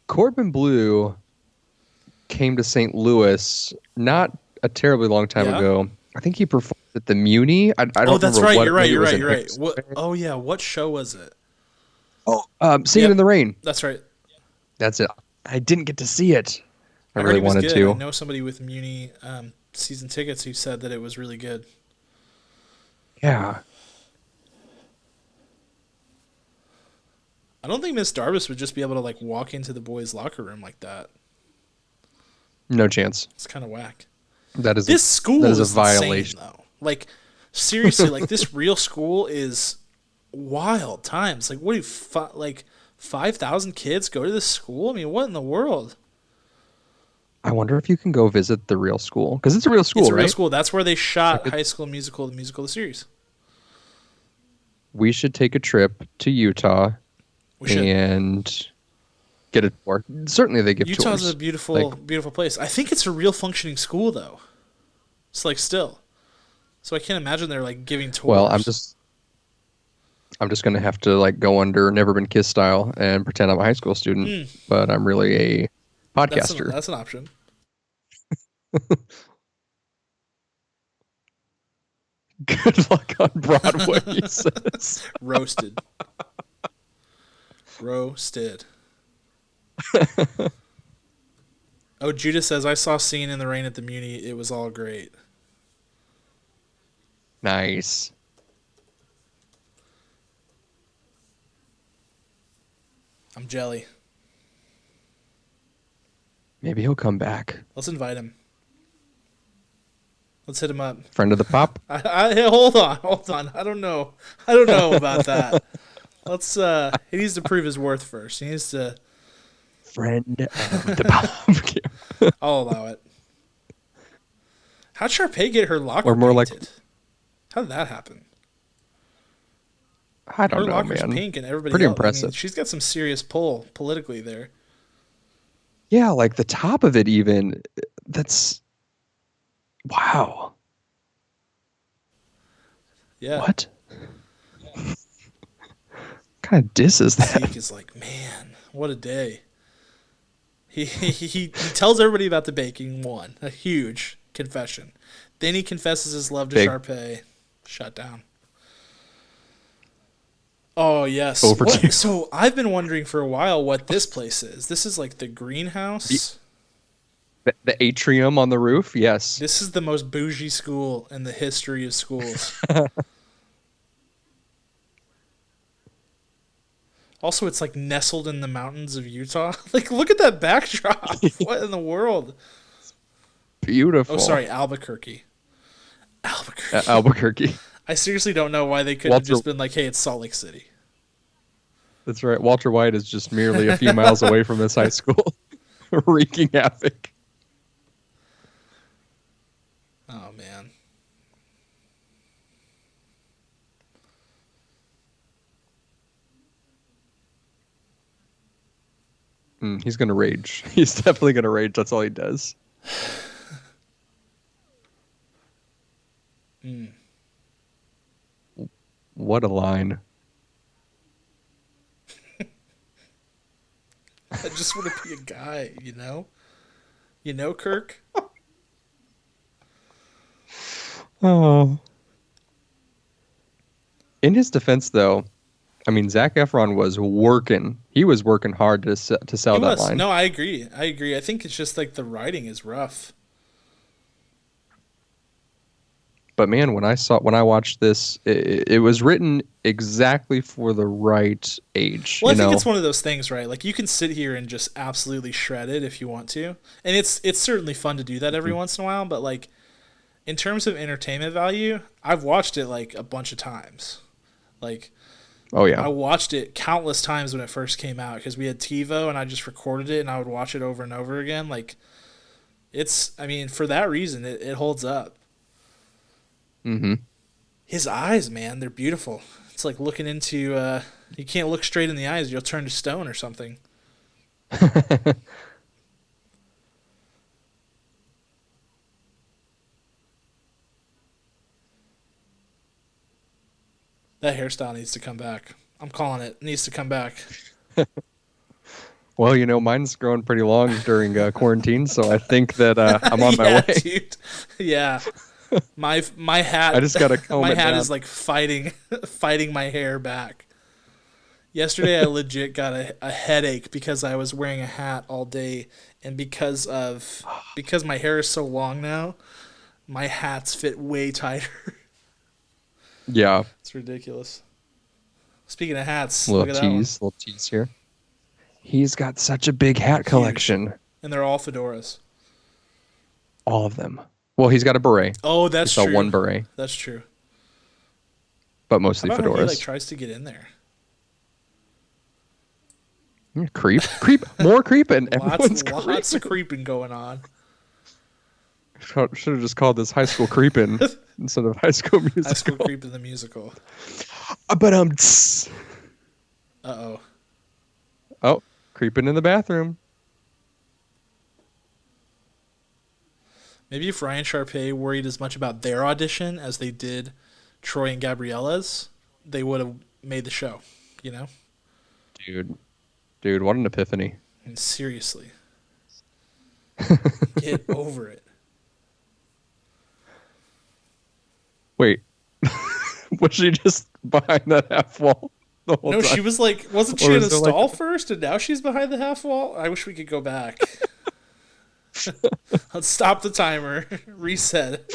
Corbin Bleu came to St. Louis not a terribly long time ago. I think he performed at the Muni. I don't Oh, that's remember right. what. You're right. What? Oh, yeah. What show was it? Oh, Singing in the Rain. That's right. That's it. I didn't get to see it. I really heard he was wanted good. to. I know somebody with Muni season tickets who said that it was really good. Yeah. I don't think Miss Darvis would just be able to like walk into the boys' locker room like that. No chance. It's kind of whack. This school is a insane, violation, though. Like, seriously, like this real school is wild times. Like, what do you 5,000 kids go to this school? I mean, what in the world? I wonder if you can go visit the real school because it's a real school, It's a right? real school. That's where they shot High School Musical, the musical, the series. We should take a trip to Utah and get a tour. Certainly, they give Utah's tours. a beautiful, beautiful place. I think it's a real functioning school, though. It's like still. So I can't imagine they're like giving tours. Well, I'm just gonna have to like go under Never Been Kissed style and pretend I'm a high school student, but I'm really a podcaster. That's an option. Good luck on Broadway, he says. Roasted. Oh, Judah says, I saw Singing in the Rain at the Muni. It was all great. Nice. I'm jelly. Maybe he'll come back. Let's invite him. Let's hit him up. Friend of the pop? Hold on. I don't know about that. Let's. He needs to prove his worth first. He needs to. Friend of the pop. I'll allow it. How'd Sharpay get her locker or more painted? like. How did that happen? I don't know, her locker's man. pink and everybody Pretty else. impressive. I mean, she's got some serious pull politically there. Yeah, like the top of it even. That's. Wow. Yeah. What? Kind of diss is that? Zeke is like, man, what a day. He tells everybody about the baking. A huge confession. Then he confesses his love to Sharpay. Shut down. Oh, yes. So I've been wondering for a while what this place is. This is like the greenhouse. The atrium on the roof, yes. This is the most bougie school in the history of schools. Also, it's like nestled in the mountains of Utah. Like, look at that backdrop. What in the world? Beautiful. Oh, sorry, Albuquerque. Albuquerque. I seriously don't know why they couldn't have just been like, hey, it's Salt Lake City. That's right. Walter White is just merely a few miles away from this high school, wreaking havoc. Oh, man. He's going to rage. He's definitely going to rage. That's all he does. What a line. I just want to be a guy, you know? You know, Kirk? Oh. In his defense, though, I mean, Zac Efron was working. He was working hard to sell that line. No, I agree. I think it's just like the writing is rough. But man, when I watched this, it was written exactly for the right age. Well, I think it's one of those things, right? Like you can sit here and just absolutely shred it if you want to, and it's certainly fun to do that every once in a while. But like in terms of entertainment value, I've watched it like a bunch of times. Like Oh yeah. I watched it countless times when it first came out because we had TiVo and I just recorded it and I would watch it over and over again. Like, I mean, for that reason, it holds up. Mm-hmm. His eyes, man, they're beautiful. It's like looking into, you can't look straight in the eyes, you'll turn to stone or something. That hairstyle needs to come back. I'm calling it. It needs to come back. Well, mine's growing pretty long during quarantine, so I think that I'm on my Yeah, way. dude. Yeah. My hat I just gotta comb my it hat down. is like fighting my hair back. Yesterday I legit got a headache because I was wearing a hat all day and because my hair is so long now, my hats fit way tighter. Yeah. It's ridiculous. Speaking of hats, look at that one. Little tease here. He's got such a big hat collection. And they're all fedoras. All of them. Well, he's got a beret. Oh, that's true. true. One beret. That's true. But mostly How about fedoras. how he tries to get in there? Creep. More creeping. Everyone's lots of creeping going on. Should have just called this High School Creepin' instead of High School Musical. High School Creepin' the musical. But Uh-oh. Oh, creeping in the bathroom. Maybe if Ryan Sharpay worried as much about their audition as they did Troy and Gabriella's, they would have made the show, Dude, what an epiphany. And seriously. Get over it. Wait. Was she just behind that half wall the whole time? No, she was like, wasn't she in a stall first and now she's behind the half wall? I wish we could go back. Let's stop the timer. Reset.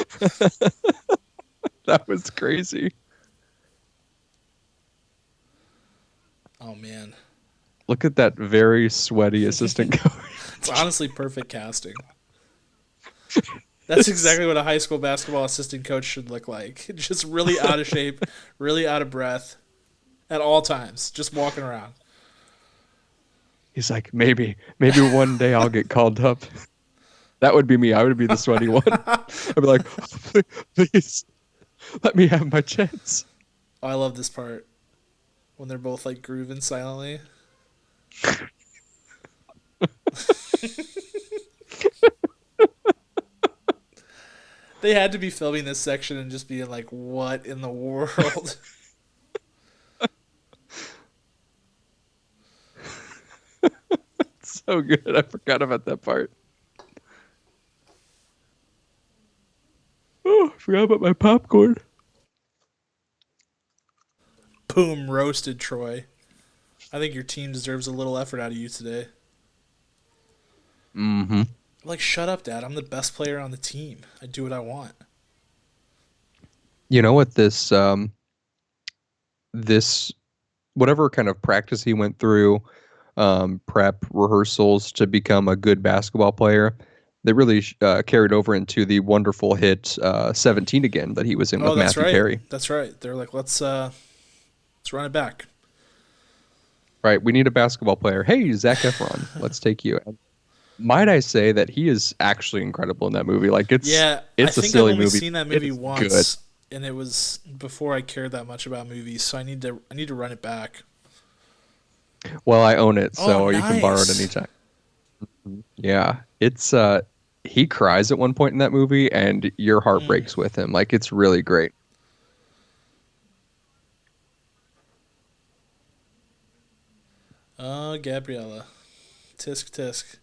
That was crazy. Oh, man. Look at that very sweaty assistant coach. It's honestly perfect casting. That's exactly what a high school basketball assistant coach should look like. Just really out of shape, really out of breath at all times, just walking around. He's like, maybe one day I'll get called up. That would be me. I would be the sweaty one. I'd be like, please, let me have my chance. Oh, I love this part. When they're both like grooving silently. They had to be filming this section and just being like, what in the world? So good. I forgot about that part. Oh, I forgot about my popcorn. Boom, roasted, Troy. I think your team deserves a little effort out of you today. Mm-hmm. Like, shut up, Dad. I'm the best player on the team. I do what I want. You know what this whatever kind of practice he went through, prep rehearsals to become a good basketball player, they really carried over into the wonderful hit 17 again that he was in with Matthew Perry. That's right. They're like, let's run it back. Right. We need a basketball player. Hey, Zac Efron, let's take you. Might I say that he is actually incredible in that movie? Like it's a silly movie. I think I've only seen that movie once, and it was before I cared that much about movies. So I need to run it back. Well, I own it, so nice. You can borrow it anytime. Yeah, it's he cries at one point in that movie, and your heart breaks with him. Like it's really great. Oh, Gabriella, tisk tisk.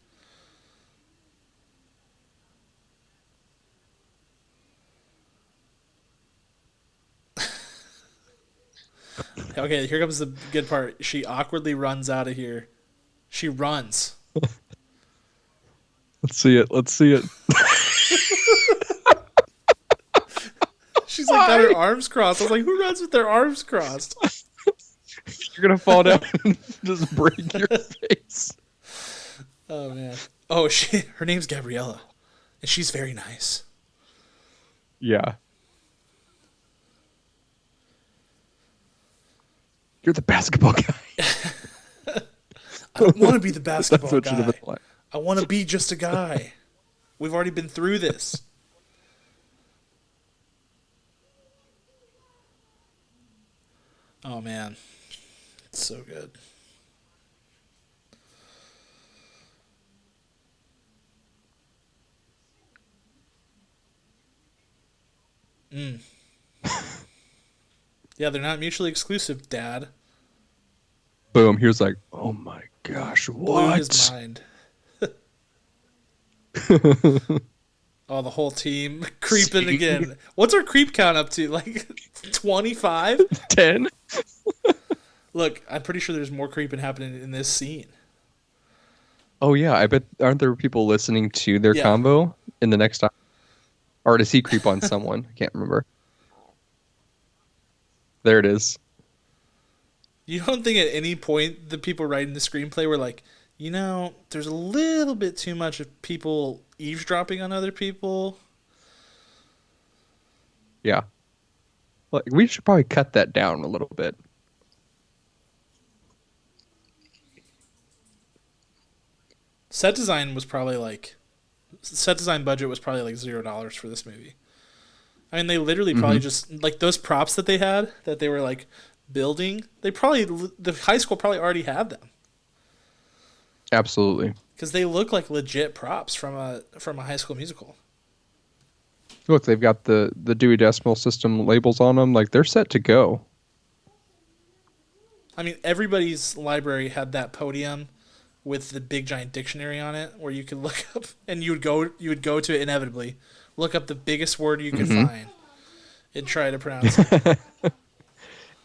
Okay, here comes the good part. She awkwardly runs out of here. She runs. Let's see it. She's like got her arms crossed. I was like, who runs with their arms crossed? You're gonna fall down and just break your face. Oh man. Oh, her name's Gabriella, and she's very nice. Yeah. You're the basketball guy. I don't want to be the That's basketball what should have been guy. the line. I want to be just a guy. We've already been through this. Oh man, it's so good. Mm. Yeah, they're not mutually exclusive, Dad. Boom. He was like, "Oh my gosh, Blew his what?" mind. Oh, the whole team creeping Seeing again. What's our creep count up to? Like 25? 10. Look, I'm pretty sure there's more creeping happening in this scene. Oh yeah, I bet aren't there people listening to their Yeah. combo in the next time? Or does he creep on someone? I can't remember. There it is. You don't think at any point the people writing the screenplay were like, there's a little bit too much of people eavesdropping on other people? Yeah. Like we should probably cut that down a little bit. Set design was probably like set design budget was probably like $0 for this movie. I mean, they literally probably Hmm. just like those props that they had that they were like building. The high school probably already had them Absolutely. because they look like legit props from a High School Musical. Look, they've got the Dewey Decimal System labels on them. Like they're set to go. I mean, everybody's library had that podium with the big giant dictionary on it, where you could look up and you would go to it inevitably, look up the biggest word you could Hmm. find, and try to pronounce it.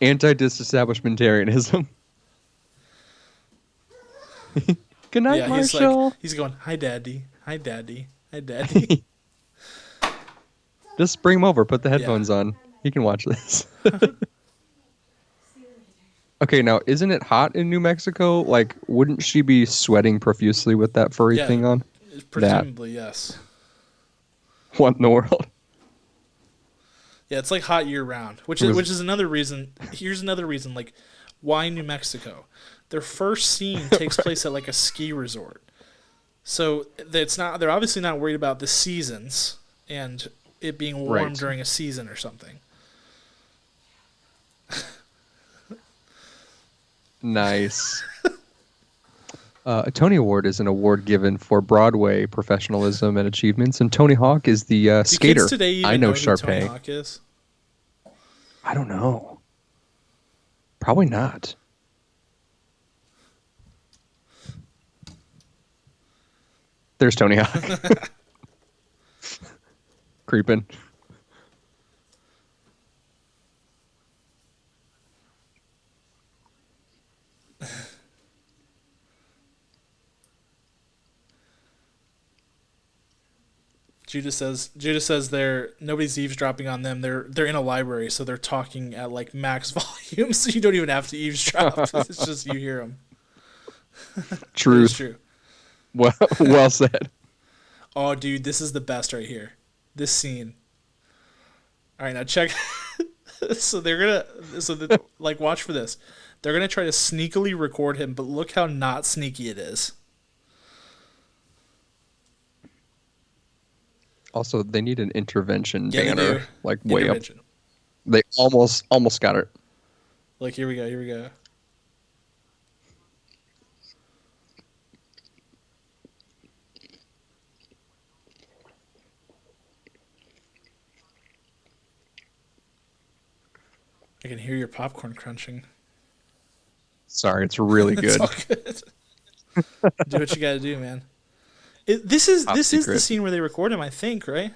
Anti-disestablishmentarianism. Good night, Yeah, Marshall. he's going, "Hi, Daddy, hi, Daddy, hi, Daddy." Just bring him over. Put the Yeah. headphones on. He can watch this. Okay, now isn't it hot in New Mexico? Like, wouldn't she be sweating profusely with that furry Yeah, thing on? That. presumably yes. What in the world? Yeah, it's like hot year round, which It is was which is another reason. Here's another reason, like why New Mexico. Their first scene takes place at like a ski resort, so it's not. They're obviously not worried about the seasons and it being warm right. during a season or something. Nice. A Tony Award is an award given for Broadway professionalism and achievements, and Tony Hawk is the Do skater. kids today even I know who Tony Sharpay. Hawk is? I don't know. Probably not. There's Tony Hawk creeping. Judah says they're nobody's eavesdropping on them. They're in a library, so they're talking at like max volume, so you don't even have to eavesdrop. It's just you hear them. It is Truth. true. Well, well said. Oh, dude, this is the best right here. This scene. All right, now check. So like watch for this. They're gonna try to sneakily record him, but look how not sneaky it is. Also, they need an intervention Yeah, they do. banner, like way up. Intervention. They almost got it. Like here we go. Here we go. I can hear your popcorn crunching. Sorry, it's really It's good. all good. Do what you got to do, man. This Top is the secret. scene where they record him, I think, right?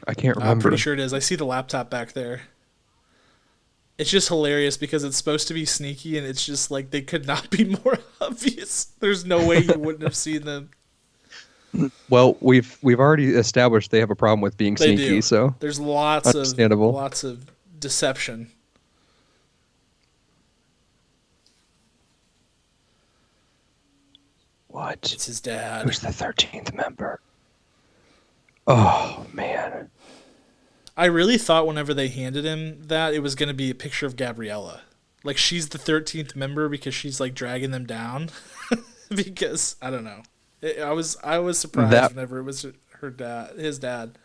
I can't I'm remember. pretty sure it is. I see the laptop back there. It's just hilarious because it's supposed to be sneaky, and it's just like they could not be more obvious. There's no way you wouldn't have seen them. Well, we've already established they have a problem with being They sneaky, do. so There's lots understandable. of deception. What? It's his dad. Who's the 13th member? Oh man. I really thought whenever they handed him that it was going to be a picture of Gabriella. Like she's the 13th member because she's like dragging them down. Because I don't know. I was surprised whenever it was his dad.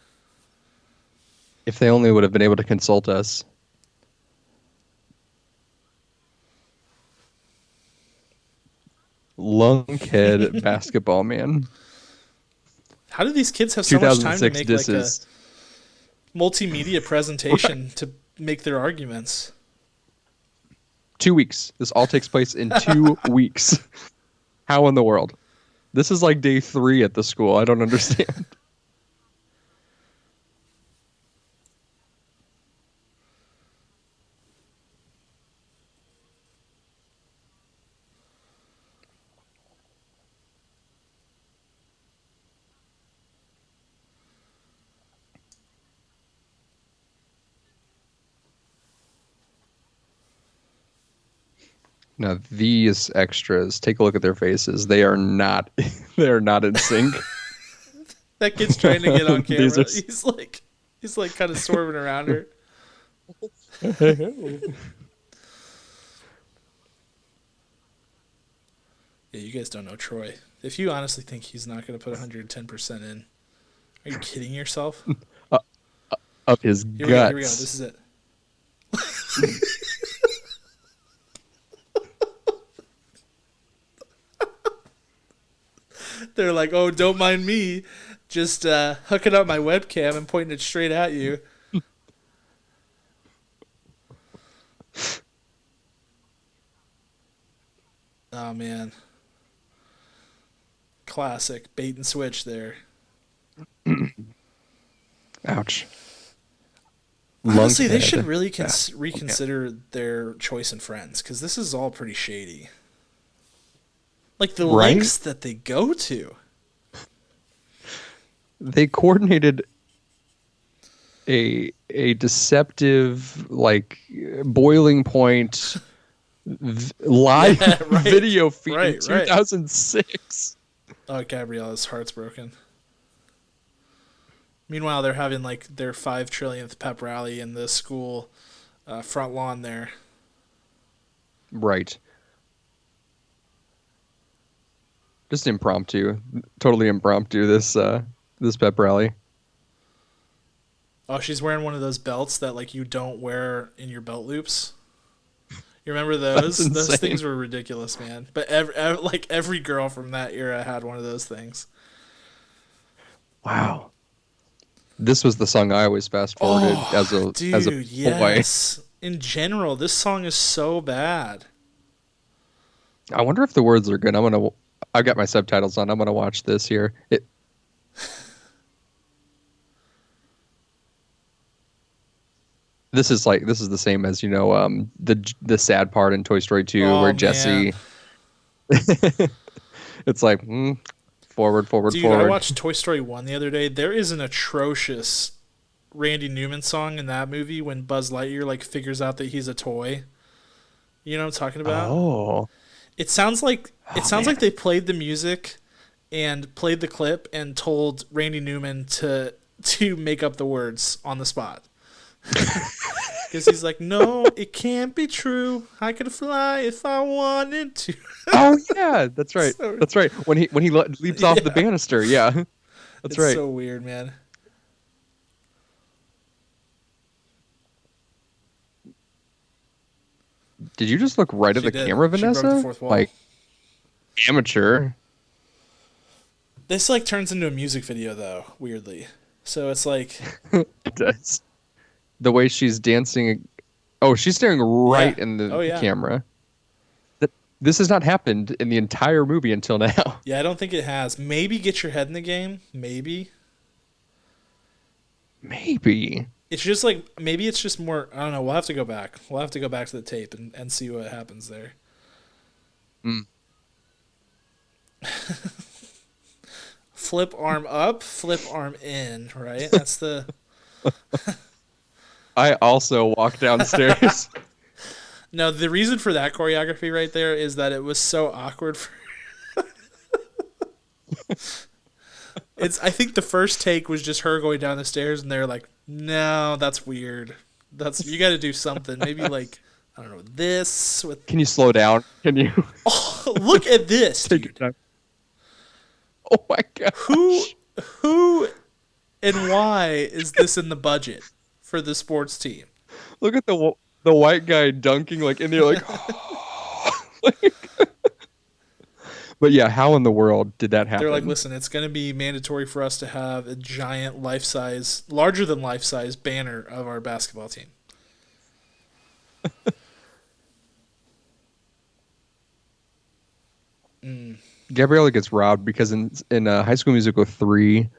If they only would have been able to consult us. Lunkhead basketball man. How do these kids have so much time to make like a disses. multimedia presentation to make their arguments? 2 weeks. This all takes place in 2 weeks. How in the world? This is like day 3 at the school. I don't understand. Now these extras, take a look at their faces. They are not they are not in sync. That kid's trying to get on camera. Are... He's like kind of swerving around her. Yeah, you guys don't know Troy. If you honestly think he's not going to put 110% in, are you kidding yourself? Of his guts. Here we go. This is it. They're like, oh, don't mind me. Just hooking up my webcam and pointing it straight at you. Oh, man. Classic bait and switch there. Ouch. Honestly, they should really reconsider their choice in Friends, because this is all pretty shady. Like the lengths that they go to. They coordinated a deceptive, like, boiling point live video feed in 2006. Oh, Gabriella's heart's broken. Meanwhile, they're having like their 5 trillionth pep rally in the school front lawn there. Right. Just impromptu, totally impromptu. This pep rally. Oh, she's wearing one of those belts that like you don't wear in your belt loops. You remember those? Those things were ridiculous, man. But every girl from that era had one of those things. Wow. This was the song I always fast forwarded as a yes. Boy. In general, this song is so bad. I wonder if the words are good. I've got my subtitles on. I'm gonna watch this here. This is the same as the sad part in Toy Story 2 where Jesse. It's like forward. Dude, I watched Toy Story 1 the other day. There is an atrocious Randy Newman song in that movie when Buzz Lightyear like figures out that he's a toy. You know what I'm talking about? Oh. It sounds like they played the music and played the clip and told Randy Newman to make up the words on the spot. Because he's like, no, it can't be true. I could fly if I wanted to. Oh yeah, that's right. That's right. When he leaps off the banister, yeah, that's right. It's so weird, man. Did you just look right at the camera, Vanessa? She broke the fourth wall. Like amateur. This like turns into a music video though, weirdly. So it's like it does. The way she's dancing. Oh, she's staring right in the camera. This has not happened in the entire movie until now. Yeah, I don't think it has. Maybe Get Your Head in the Game. Maybe. It's just like, maybe it's just more, I don't know. We'll have to go back. We'll have to go back to the tape and see what happens there. Flip arm up, flip arm in, right? That's the... I also walked downstairs. No, the reason for that choreography right there is that it was so awkward for... I think the first take was just her going down the stairs, and they're like, "No, that's weird. You got to do something. Maybe like I don't know this with." Can you slow down? Can you? Oh, look at this, Take your dude. time. Oh my god. Who and why is this in the budget for the sports team? Look at the white guy dunking like in there like. But yeah, how in the world did that happen? They're like, listen, it's going to be mandatory for us to have a giant larger than life-size banner of our basketball team. Gabriella gets robbed because in High School Musical 3,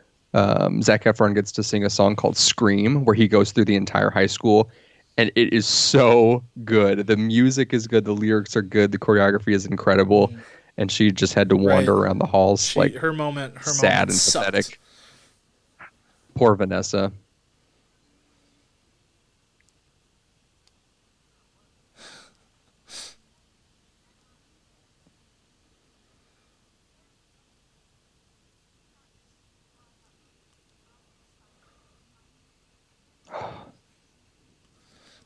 Zac Efron gets to sing a song called Scream, where he goes through the entire high school, and it is so good. The music is good, the lyrics are good, the choreography is incredible, and she just had to wander around the halls her moment sad and sucked. pathetic. Poor Vanessa.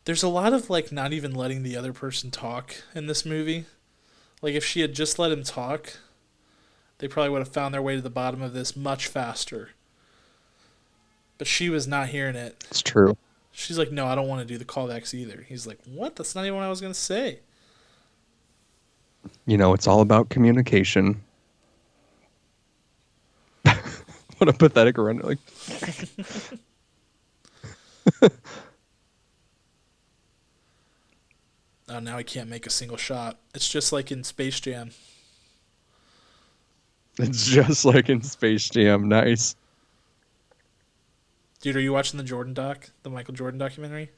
There's a lot of like not even letting the other person talk in this movie. Like if she had just let him talk, they probably would have found their way to the bottom of this much faster. But she was not hearing it. It's true. She's like, no, I don't want to do the callbacks either. He's like, what? That's not even what I was going to say. You know, it's all about communication. What a pathetic run. Like... Oh, now he can't make a single shot. It's just like in Space Jam. It's just like in Space Jam. Nice. Dude, are you watching the Michael Jordan documentary?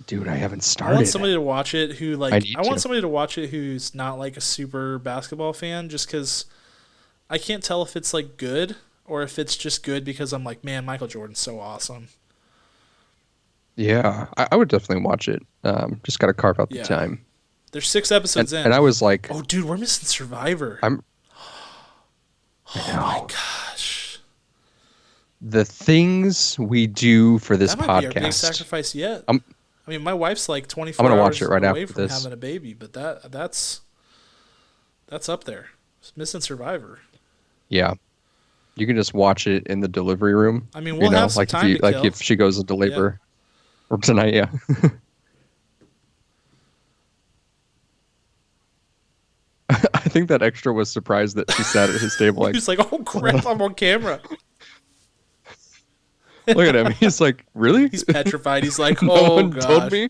Dude, I haven't started. I want somebody to watch it who I want to. somebody to watch it who's not like a super basketball fan, just because I can't tell if it's like good or if it's just good because I'm like, man, Michael Jordan's so awesome. Yeah, I would definitely watch it. Just got to carve out the time. There's 6 episodes in. And I was like... Oh, dude, we're missing Survivor. Oh, my gosh. The things we do for this that might podcast. Be our biggest sacrifice yet. I mean, my wife's like 24 I'm gonna hours watch it right away after from this. having a baby, but that's up there. It's missing Survivor. Yeah. You can just watch it in the delivery room. I mean, we'll have some time to kill. If she goes into labor. Or tonight, yeah. I think that extra was surprised that she sat at his table. Like, he was like, oh, crap, I'm on camera. Look at him. He's like, really? He's petrified. He's like, no oh, one gosh. told me?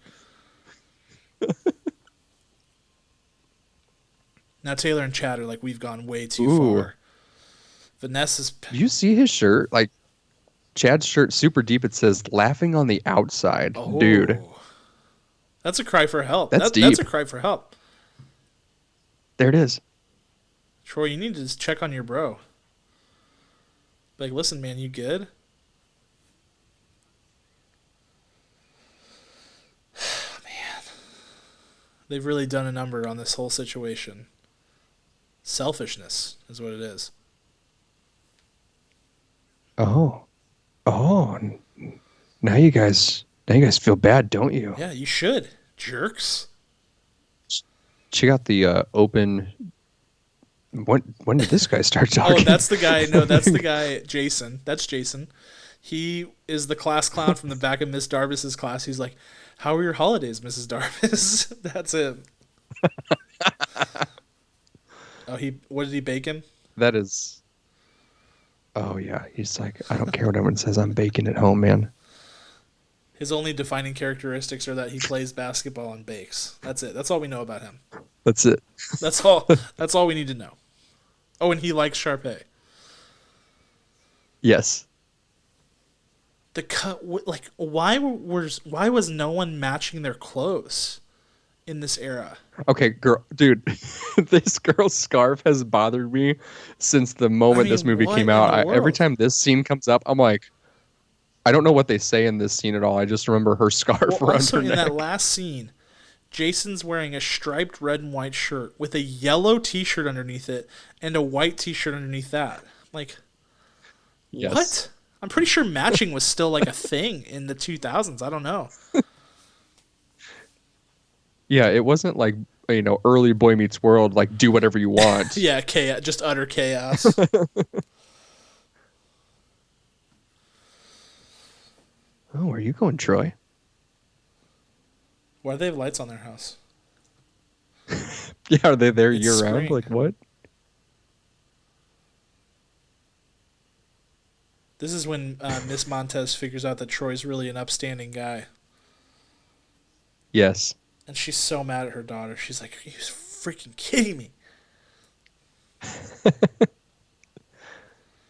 Now Taylor and Chad are like, we've gone way too far. Vanessa's... Do you see his shirt? Like, Chad's shirt, super deep. It says, laughing on the outside. Oh. Dude. That's a cry for help. That's deep. That's a cry for help. There it is. Troy, you need to just check on your bro. Like, listen, man, you good? Man. They've really done a number on this whole situation. Selfishness is what it is. Oh, now you guys feel bad, don't you? Yeah, you should, jerks. She got the open. When did this guy start talking? Oh, that's the guy. No, that's the guy, Jason. That's Jason. He is the class clown from the back of Miss Darvis's class. He's like, "How were your holidays, Mrs. Darvis?" That's him. Oh, what did he bake him? That is. Oh, yeah. He's like, I don't care what everyone says. I'm baking at home, man. His only defining characteristics are that he plays basketball and bakes. That's it. That's all we know about him. That's it. That's all. That's all we need to know. Oh, and he likes Sharpay. Yes. The cut, like, why was no one matching their clothes in this era? Okay, dude, this girl's scarf has bothered me since the moment this movie came out. Every time this scene comes up, I'm like, I don't know what they say in this scene at all. I just remember her scarf around also her neck. In that last scene, Jason's wearing a striped red and white shirt with a yellow T-shirt underneath it and a white T-shirt underneath that. Like, Yes. What? I'm pretty sure matching was still like a thing in the 2000s. I don't know. Yeah, it wasn't like, early Boy Meets World, like do whatever you want. Yeah, chaos, just utter chaos. Oh, where are you going, Troy? Why do they have lights on their house? Yeah, are they there It's year round? spring. Like what? This is when Miss Montez figures out that Troy's really an upstanding guy. Yes. And she's so mad at her daughter. She's like, "Are you freaking kidding me?"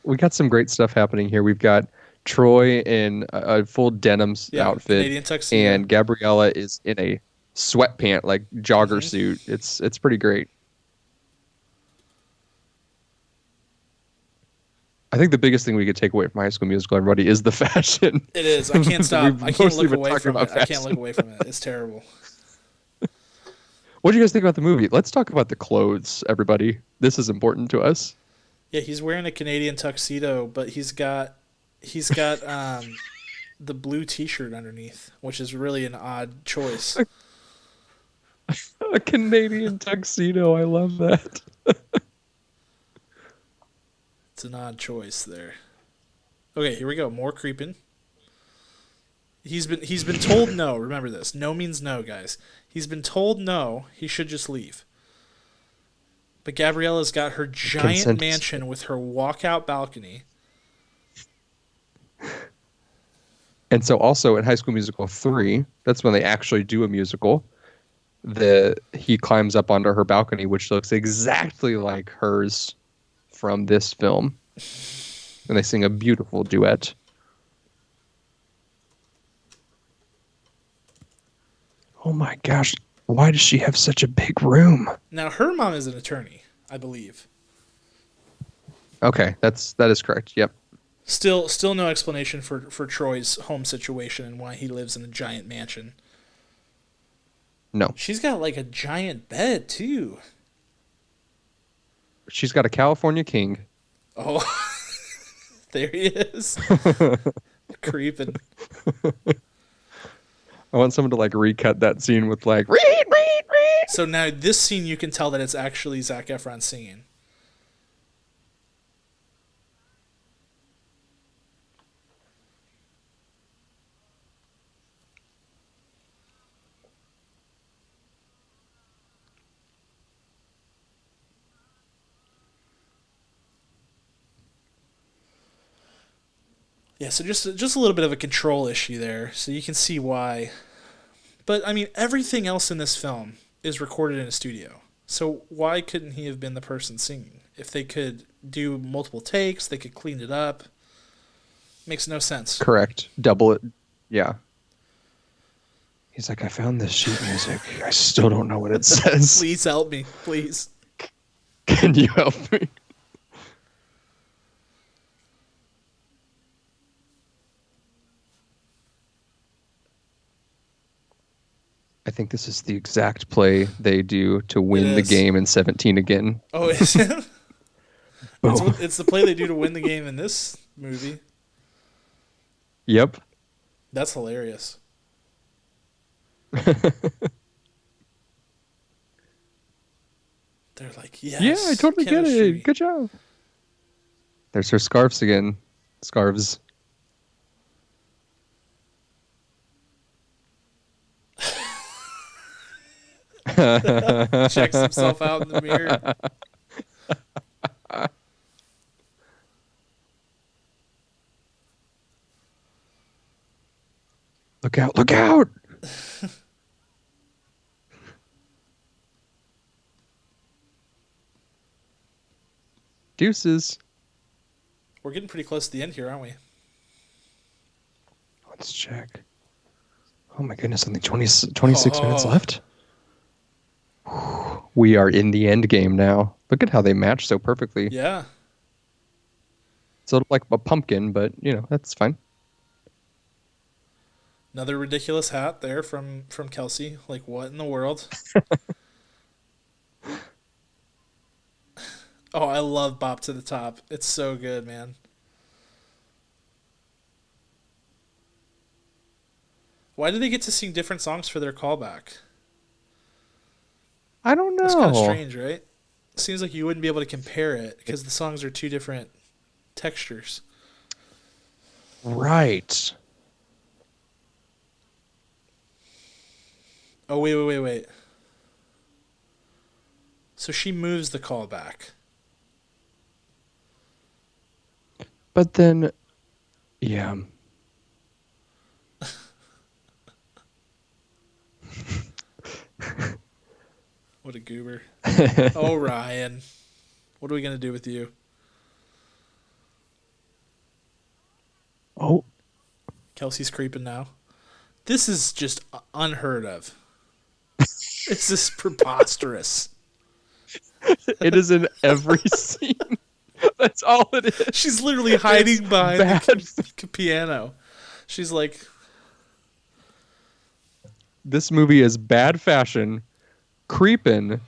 We got some great stuff happening here. We've got Troy in a full denim Yeah, outfit, Canadian tuxedo. and Gabriella is in a sweatpant, like jogger Hmm. suit. It's pretty great. I think the biggest thing we could take away from High School Musical, everybody, is the fashion. It is. I can't stop. We've I can't mostly look been away talking from about it. I can't look fashion. away from it. It's terrible. What do you guys think about the movie? Let's talk about the clothes, everybody. This is important to us. Yeah, he's wearing a Canadian tuxedo, but he's got the blue T-shirt underneath, which is really an odd choice. A Canadian tuxedo. I love that. It's an odd choice there. Okay, here we go. More creeping. He's been told no. Remember this. No means no, guys. He's been told no. He should just leave. But Gabriella's got her giant Consent. mansion with her walkout balcony. And so also in High School Musical 3, that's when they actually do a musical. He climbs up onto her balcony, which looks exactly like hers from this film. And they sing a beautiful duet. Oh my gosh, why does she have such a big room? Now her mom is an attorney, I believe. Okay, that is correct. Yep. Still no explanation for Troy's home situation and why he lives in a giant mansion. No. She's got like a giant bed too. She's got a California king. Oh, there he is. Creeping. I want someone to like recut that scene with like read. So now this scene, you can tell that it's actually Zac Efron singing. Yeah, so just a little bit of a control issue there, so you can see why. But I mean, everything else in this film is recorded in a studio. So why couldn't he have been the person singing? If they could do multiple takes, they could clean it up. Makes no sense. Correct. Double it. Yeah. He's like, I found this sheet music. I still don't know what it says. Please help me, please. Can you help me? I think this is the exact play they do to win the is. game in 17 again. Oh, is it? Boom. It's the play they do to win the game in this movie. Yep. That's hilarious. They're like, yes. Yeah, I totally chemistry. get it. Good job. There's her scarves again. Scarves. Checks himself out in the mirror. Look out, look out! Deuces. We're getting pretty close to the end here, aren't we? Let's check. Oh my goodness, only 26 minutes left. We are in the end game now. Look at how they match so perfectly. Yeah. It's a little like a pumpkin, but that's fine. Another ridiculous hat there from Kelsey. Like, what in the world? Oh, I love Bop to the Top. It's so good, man. Why did they get to sing different songs for their callback? I don't That's kind of know. strange, right? Seems like you wouldn't be able to compare it because the songs are two different textures. Right. Oh, wait. So she moves the callback. But then, yeah. What a goober. Oh, Ryan. What are we going to do with you? Oh. Kelsey's creeping now. This is just unheard of. This is preposterous. It is in every scene. That's all it is. She's literally hiding behind bad. the piano. She's like... This movie is bad fashion, creeping,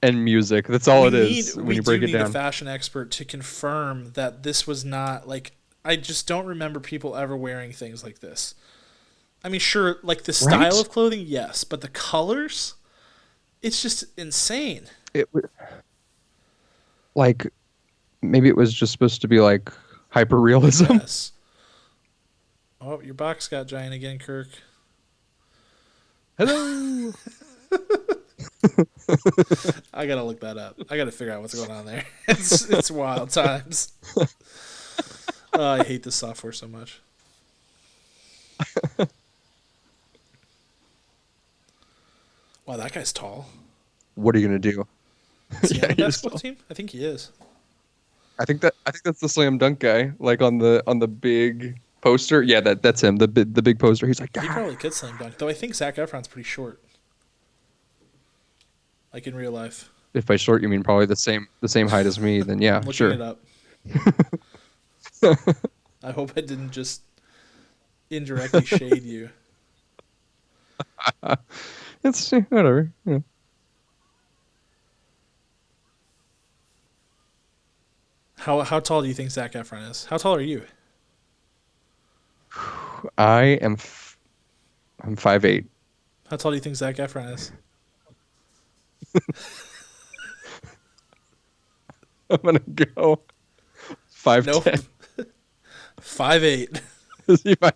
and music. That's all it is when you break it down. We do need a fashion expert to confirm that this was not, like... I just don't remember people ever wearing things like this. I mean, sure, like the style of clothing, yes, but the colors, it's just insane. Like, maybe it was just supposed to be like hyper-realism. Yes. Oh, your box got giant again, Kirk. Hello. I gotta look that up. I gotta figure out what's going on there. It's wild times. Oh, I hate this software so much. Wow, that guy's tall. What are you gonna do? Is he on the basketball team? I think he is. I think that's the slam dunk guy, like on the big poster. Yeah, that's him. The big poster. He's like, he probably could slam dunk, though. I think Zac Efron's pretty short, like in real life. If by short you mean probably the same height as me, then yeah, I'm sure. looking it up. I hope I didn't just indirectly shade you. It's whatever. Yeah. How tall do you think Zac Efron is? How tall are you? I'm 5'8". How tall do you think Zac Efron is? I'm gonna go 5'10". Nope. 5'8". Is he 5'8"?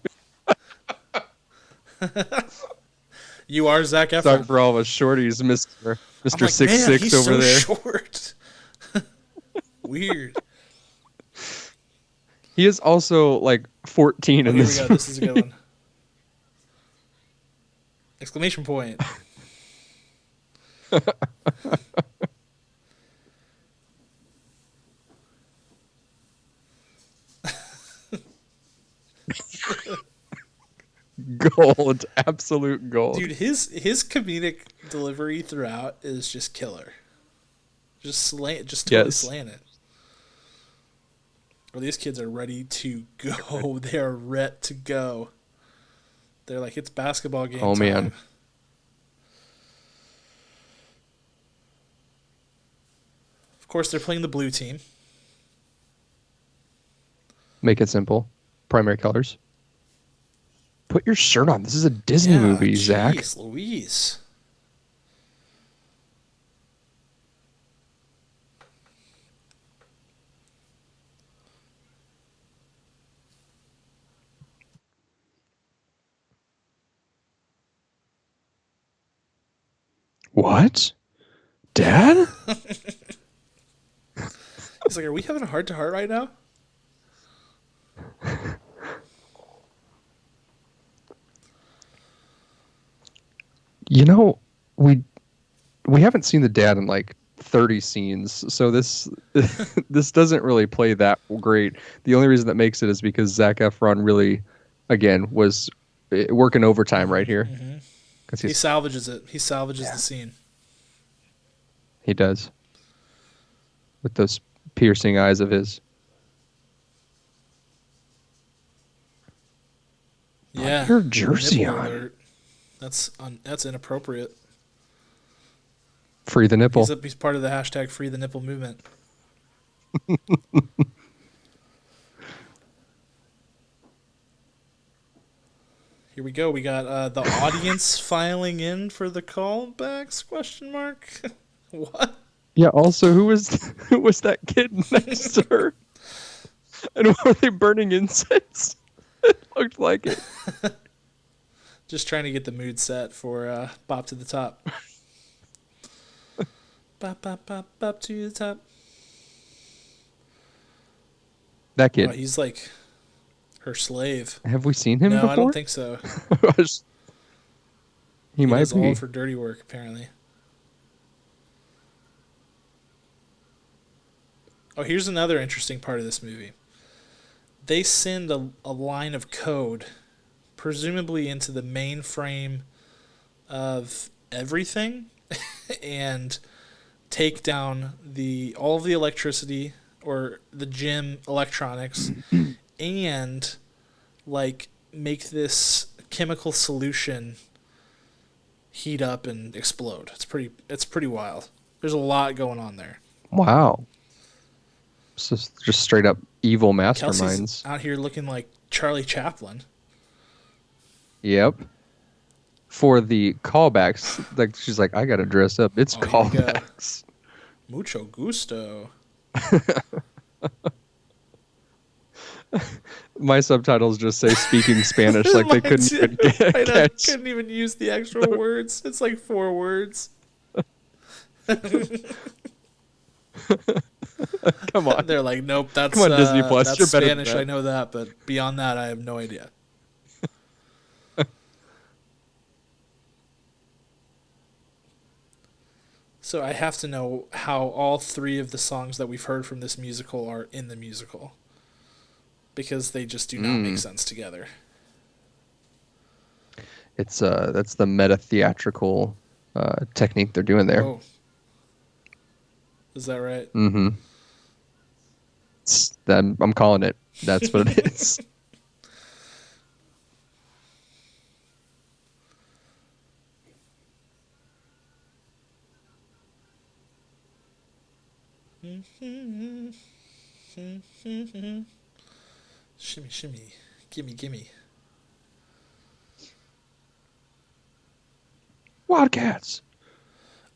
You are Zac Efron. Sorry for all of us shorties, Mr. Like, 6'6" over so there. Short. Weird. He is also like 14 in this. Here we go. This is a good one. Exclamation point. Gold, absolute gold. Dude, his comedic delivery throughout is just killer. Just totally slaying it. Or these kids are ready to go. They are ret to go. They're like, it's basketball game time. Oh, man. Of course, they're playing the blue team. Make it simple. Primary colors. Put your shirt on. This is a Disney movie, Zach. Jeez Louise. What? Dad? He's like, are we having a heart-to-heart right now? You know, we haven't seen the dad in like 30 scenes, so this this doesn't really play that great. The only reason that makes it is because Zac Efron really, again, was working overtime right here. Mm-hmm. He salvages it. He salvages the scene. He does. With those piercing eyes of his. Yeah. Put your jersey on. Alert. That's inappropriate. Free the nipple. He's part of the hashtag Free the Nipple movement. Here Here we go. We got the audience filing in for the callbacks? Question mark. What? Yeah. Also, who was that kid next to her? And were they burning incense? It looked like it. Just trying to get the mood set for Bop to the Top. Bop, bop, bop, bop to the top. That kid. Oh, he's like her slave. Have we seen him No, before? I don't think so. he might does be. all for dirty work, apparently. Oh, here's another interesting part of this movie. They send a line of code, presumably into the mainframe of everything, and take down all of the electricity or the gym electronics and like make this chemical solution heat up and explode. It's pretty wild. There's a lot going on there. Wow. So just straight up evil masterminds. Kelsey's out here looking like Charlie Chaplin. Yep. For the callbacks, like she's like, I gotta dress up. It's callbacks. Mucho gusto. My subtitles just say speaking Spanish, like they couldn't even catch. Couldn't even use the actual words. It's like 4 words. Come on. They're like, nope, that's Come on, Disney Plus. That's You're better Spanish. than that. I know that, but beyond that, I have no idea. So I have to know how all 3 of the songs that we've heard from this musical are in the musical, because they just do not make sense together. It's that's the meta theatrical technique they're doing there. Oh. Is that right? Mm-hmm. I'm calling it. That's what it is. Shimmy, shimmy. Gimme, gimme. Wildcats.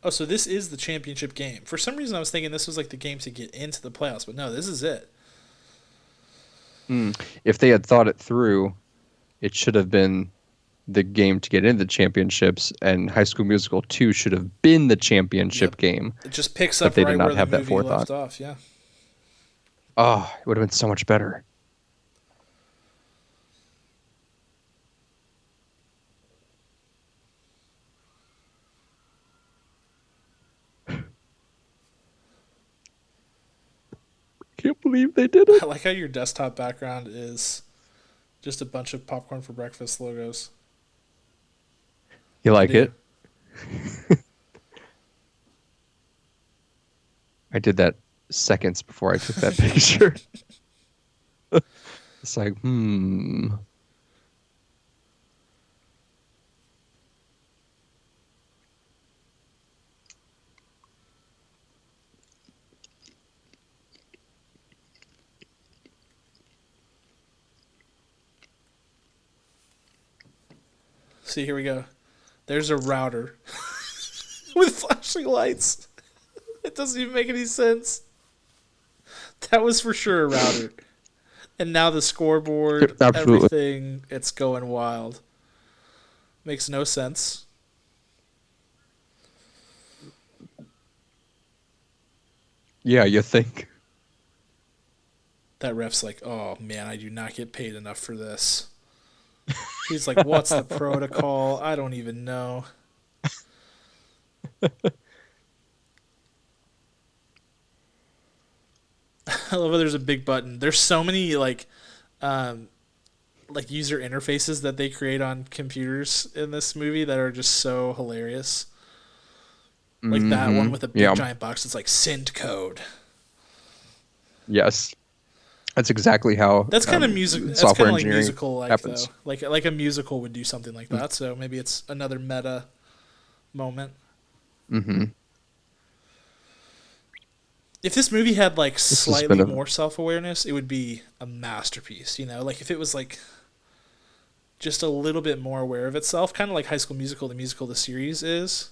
Oh, so this is the championship game. For some reason, I was thinking this was like the game to get into the playoffs, but no, this is it. If they had thought it through, it should have been the game to get into the championships, and High School Musical 2 should have been the championship game. It just picks up they right did not where have the that movie forethought. left off, yeah. Oh, it would have been so much better. Can't believe they did it. I like how your desktop background is just a bunch of popcorn for breakfast logos. You like it? I did that seconds before I took that picture. It's like, See, here we go. There's a router with flashing lights. It doesn't even make any sense. That was for sure a router. And now the scoreboard, Absolutely. everything, it's going wild. Makes no sense. Yeah, you think. That ref's like, oh man, I do not get paid enough for this. He's like, what's the protocol? I don't even know. I love how there's a big button. There's so many like user interfaces that they create on computers in this movie that are just so hilarious. Like that one with a big giant box. It's like send code. Yes, that's exactly how. That's kind of music. That's kind of like musical, like happens. though. Like a musical would do something like that. So maybe it's another meta moment. Mm-hmm. If this movie had like slightly more self-awareness, it would be a masterpiece. You know, like if it was like just a little bit more aware of itself, kind of like High School Musical, the series is.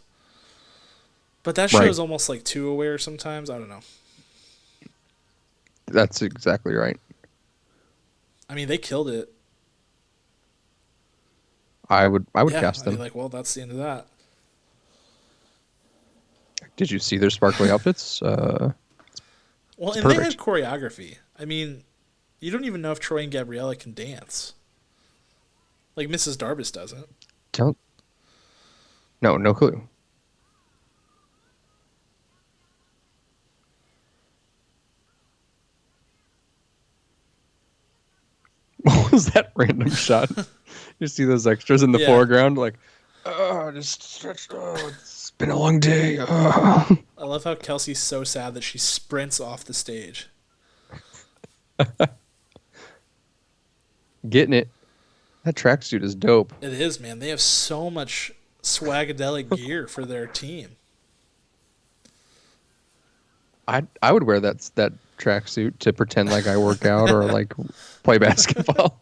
But that show Right. is almost like too aware sometimes. I don't know. That's exactly right. I mean, they killed it. I would Yeah, cast I'd be them. like, well, that's the end of that. Did you see their sparkly outfits? Well, It's and they had perfect. choreography. I mean, you don't even know if Troy and Gabriella can dance. Like Mrs. Darbus doesn't. Don't No, no clue. What was that random shot? You see those extras in the Yeah, foreground, like, oh, just stretch. Oh, it's been a long day. Oh. I love how Kelsey's so sad that she sprints off the stage. Getting it. That tracksuit is dope. It is, man. They have so much swagadelic gear for their team. I would wear that tracksuit to pretend like I work out or like play basketball.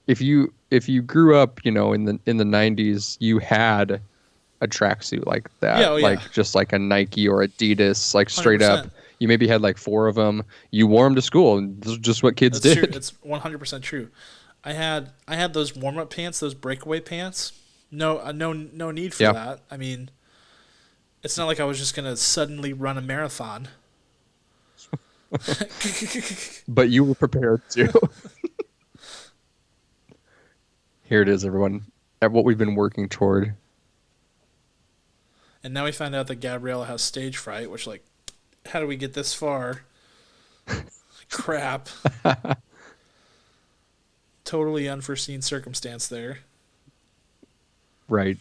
If you grew up, in the 90s, you had a tracksuit like Yeah, that, oh yeah, like just like a Nike or Adidas, like hundred straight up. percent. You maybe had like four of them. You wore them to school, and this is just what kids That's true. did. It's 100% true. I had those warm up pants, those breakaway pants. No, no need for Yeah, that. I mean, it's not like I was just gonna suddenly run a marathon. but you were prepared to. Here it is, everyone. At what we've been working toward. And now we find out that Gabriella has stage fright, which like, how do we get this far? Crap. Totally unforeseen circumstance there. Right.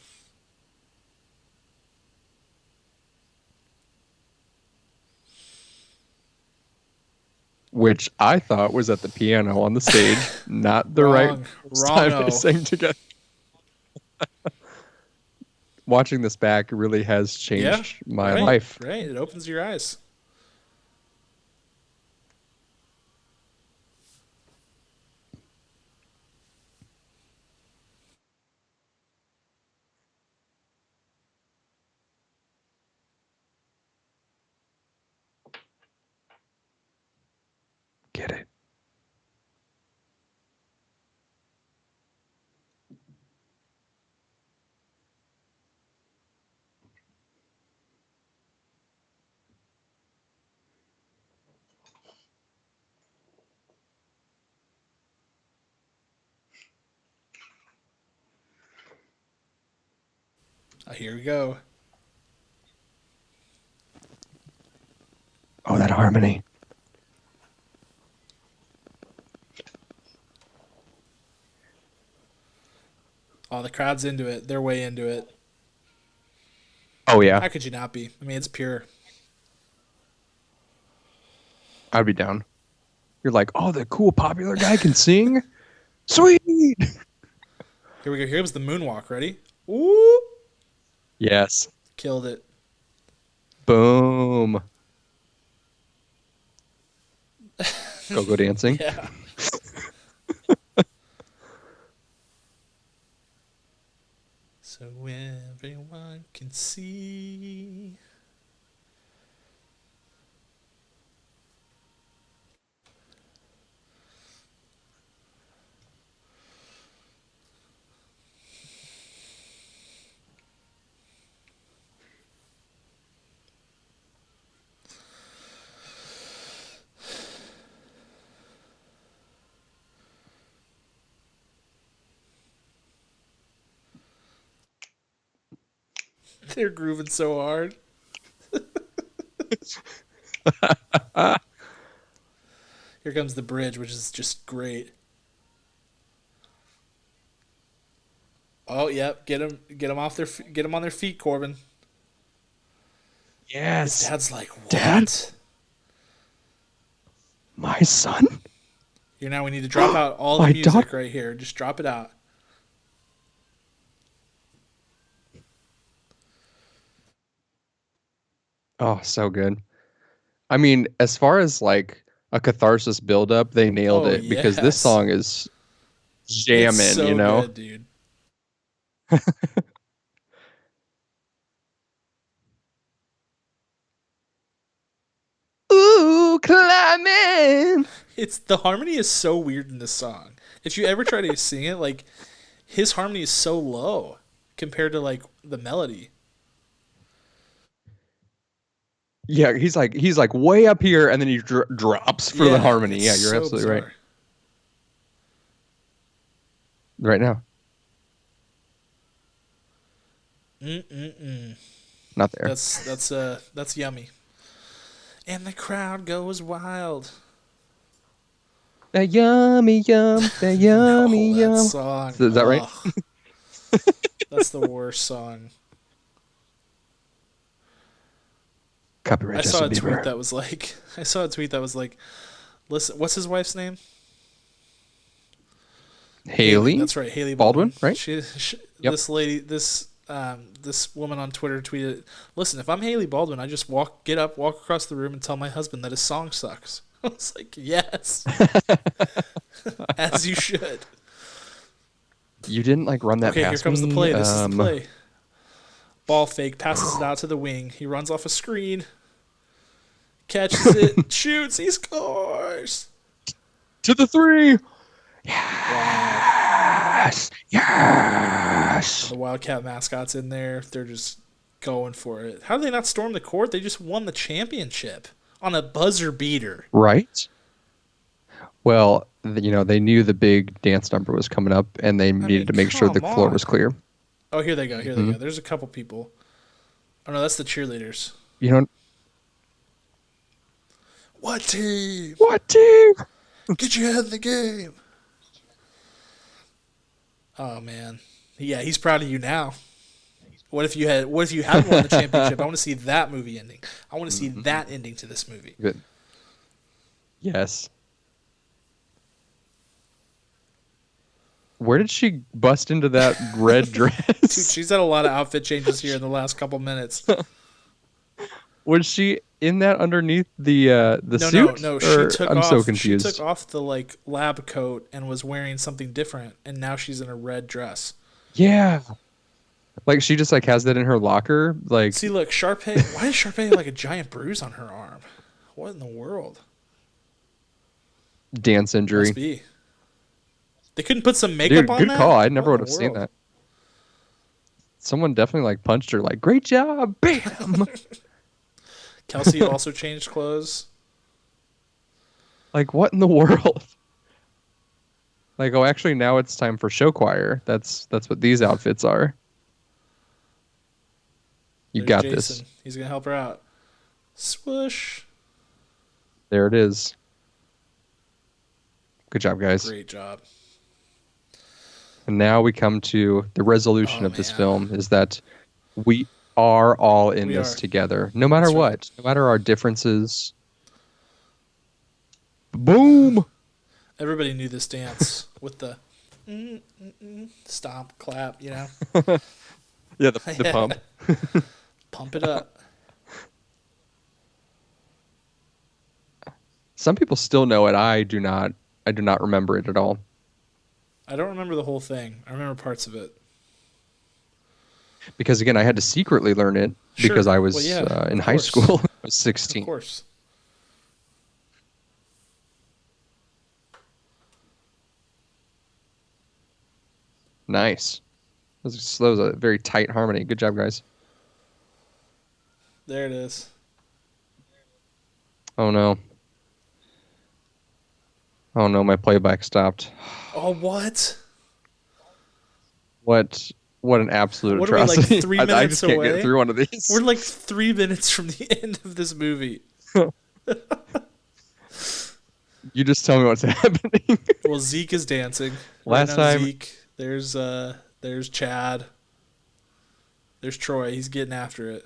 Which I thought was at the piano on the stage, not the right Wrong. first time they Wrong-o. sang together. Watching this back really has Yeah. changed my Right. life. Right. It opens your eyes. Get it. Here we go. Oh, that harmony. Oh, the crowd's into it. They're way into it. Oh, yeah. How could you not be? I mean, it's pure. I'd be down. You're like, oh, the cool popular guy can sing? Sweet. Here we go. Here was the moonwalk. Ready? Ooh. Yes. Killed it. Boom. Go dancing. Yeah. So everyone can see. They're grooving so hard. Here comes the bridge, which is just great. Oh, yep. Get them off get them on their feet, Corbin. His Yes. dad's like, Dad, what? my son, Here now, we need to drop out all the my music daughter. right here. Just drop it out. Oh, so good. I mean, as far as like a catharsis buildup, they nailed Oh it because this yes, song is it's jamming, you so know? good, dude. Ooh, climbing. It's the harmony is so weird in this song. If you ever try to sing it, like his harmony is so low compared to like the melody. Yeah, he's like way up here, and then he drops for the Yeah, harmony. it's Yeah, you're so absolutely right. bizarre. Right now, Mm-mm-mm. not there. That's yummy. And the crowd goes wild. That yummy yum, that yummy No, that yum. song. Is that right? Ugh, that's the worst song. Copyright I saw Justin a tweet Bieber. that was like, I saw a tweet that was like, listen, what's his wife's name? Haley. Haley That's right, Haley Baldwin, Baldwin. right? Yep. This lady, this woman on Twitter tweeted, "Listen, if I'm Haley Baldwin, I just get up, walk across the room, and tell my husband that his song sucks." I was like, "Yes, as you should." You didn't like run that Okay, here past comes the me. play. This is the play. Ball fake, passes it out to the wing. He runs off a screen, catches it, shoots, he scores. To the three. Wow. Yes. Yes. The Wildcat mascot's in there. They're just going for it. How did they not storm the court? They just won the championship on a buzzer beater. Right. Well, they knew the big dance number was coming up, and they I needed mean, to make sure the come floor on. was clear. Oh, here they go. Here they Mhm. go. There's a couple people. Oh, no, that's the cheerleaders. You know What team? what, team? Get your head in the game. Oh, man. Yeah, he's proud of you now. What if you had won the championship? I want to see that movie ending. I want to see that ending to this movie. Good. Yes. Where did she bust into that red Dude, dress? she's had a lot of outfit changes here in the last couple minutes. Was she in that underneath the No, suit? no. I'm so confused. She took off the like lab coat and was wearing something different, and now she's in a red dress. Yeah. Like she just like has that in her locker. Like See, look, Sharpay. Why does Sharpay have like a giant bruise on her arm? What in the world? dance injury. Must be. They couldn't put some makeup Dude, on good that? call. I never What would in have the seen world? that. Someone definitely like punched her. Like, great job, bam. Kelsey also changed clothes. Like, what in the world? Like, oh, actually, now it's time for show choir. That's what these outfits are. You There's got Jason. this. He's gonna help her out. Swoosh. There it is. Good job, guys. Great job. And now we come to the resolution Oh of this man. film is that we are all in We this are. together, no matter That's what, right. no matter our differences. Boom. Everybody knew this dance with the stomp, clap, you know? Yeah, the pump. Pump it up. Some people still know it. I do not. I do not remember it at all. I don't remember the whole thing. I remember parts of it. Because again, I had to secretly learn it Sure. because I was Well, yeah, in of high course. school. I was Of 16. course. Nice. That was a very tight harmony. Good job, guys. There it is. Oh no. Oh no, my playback stopped. Oh, what? What an absolute What are we, like, atrocity. 3 I minutes just can't away? get through one of these. We're like 3 minutes from the end of this movie. You just tell me what's happening. Well, Zeke is dancing. Last Right now, time- Zeke. There's Chad. There's Troy. He's getting after it.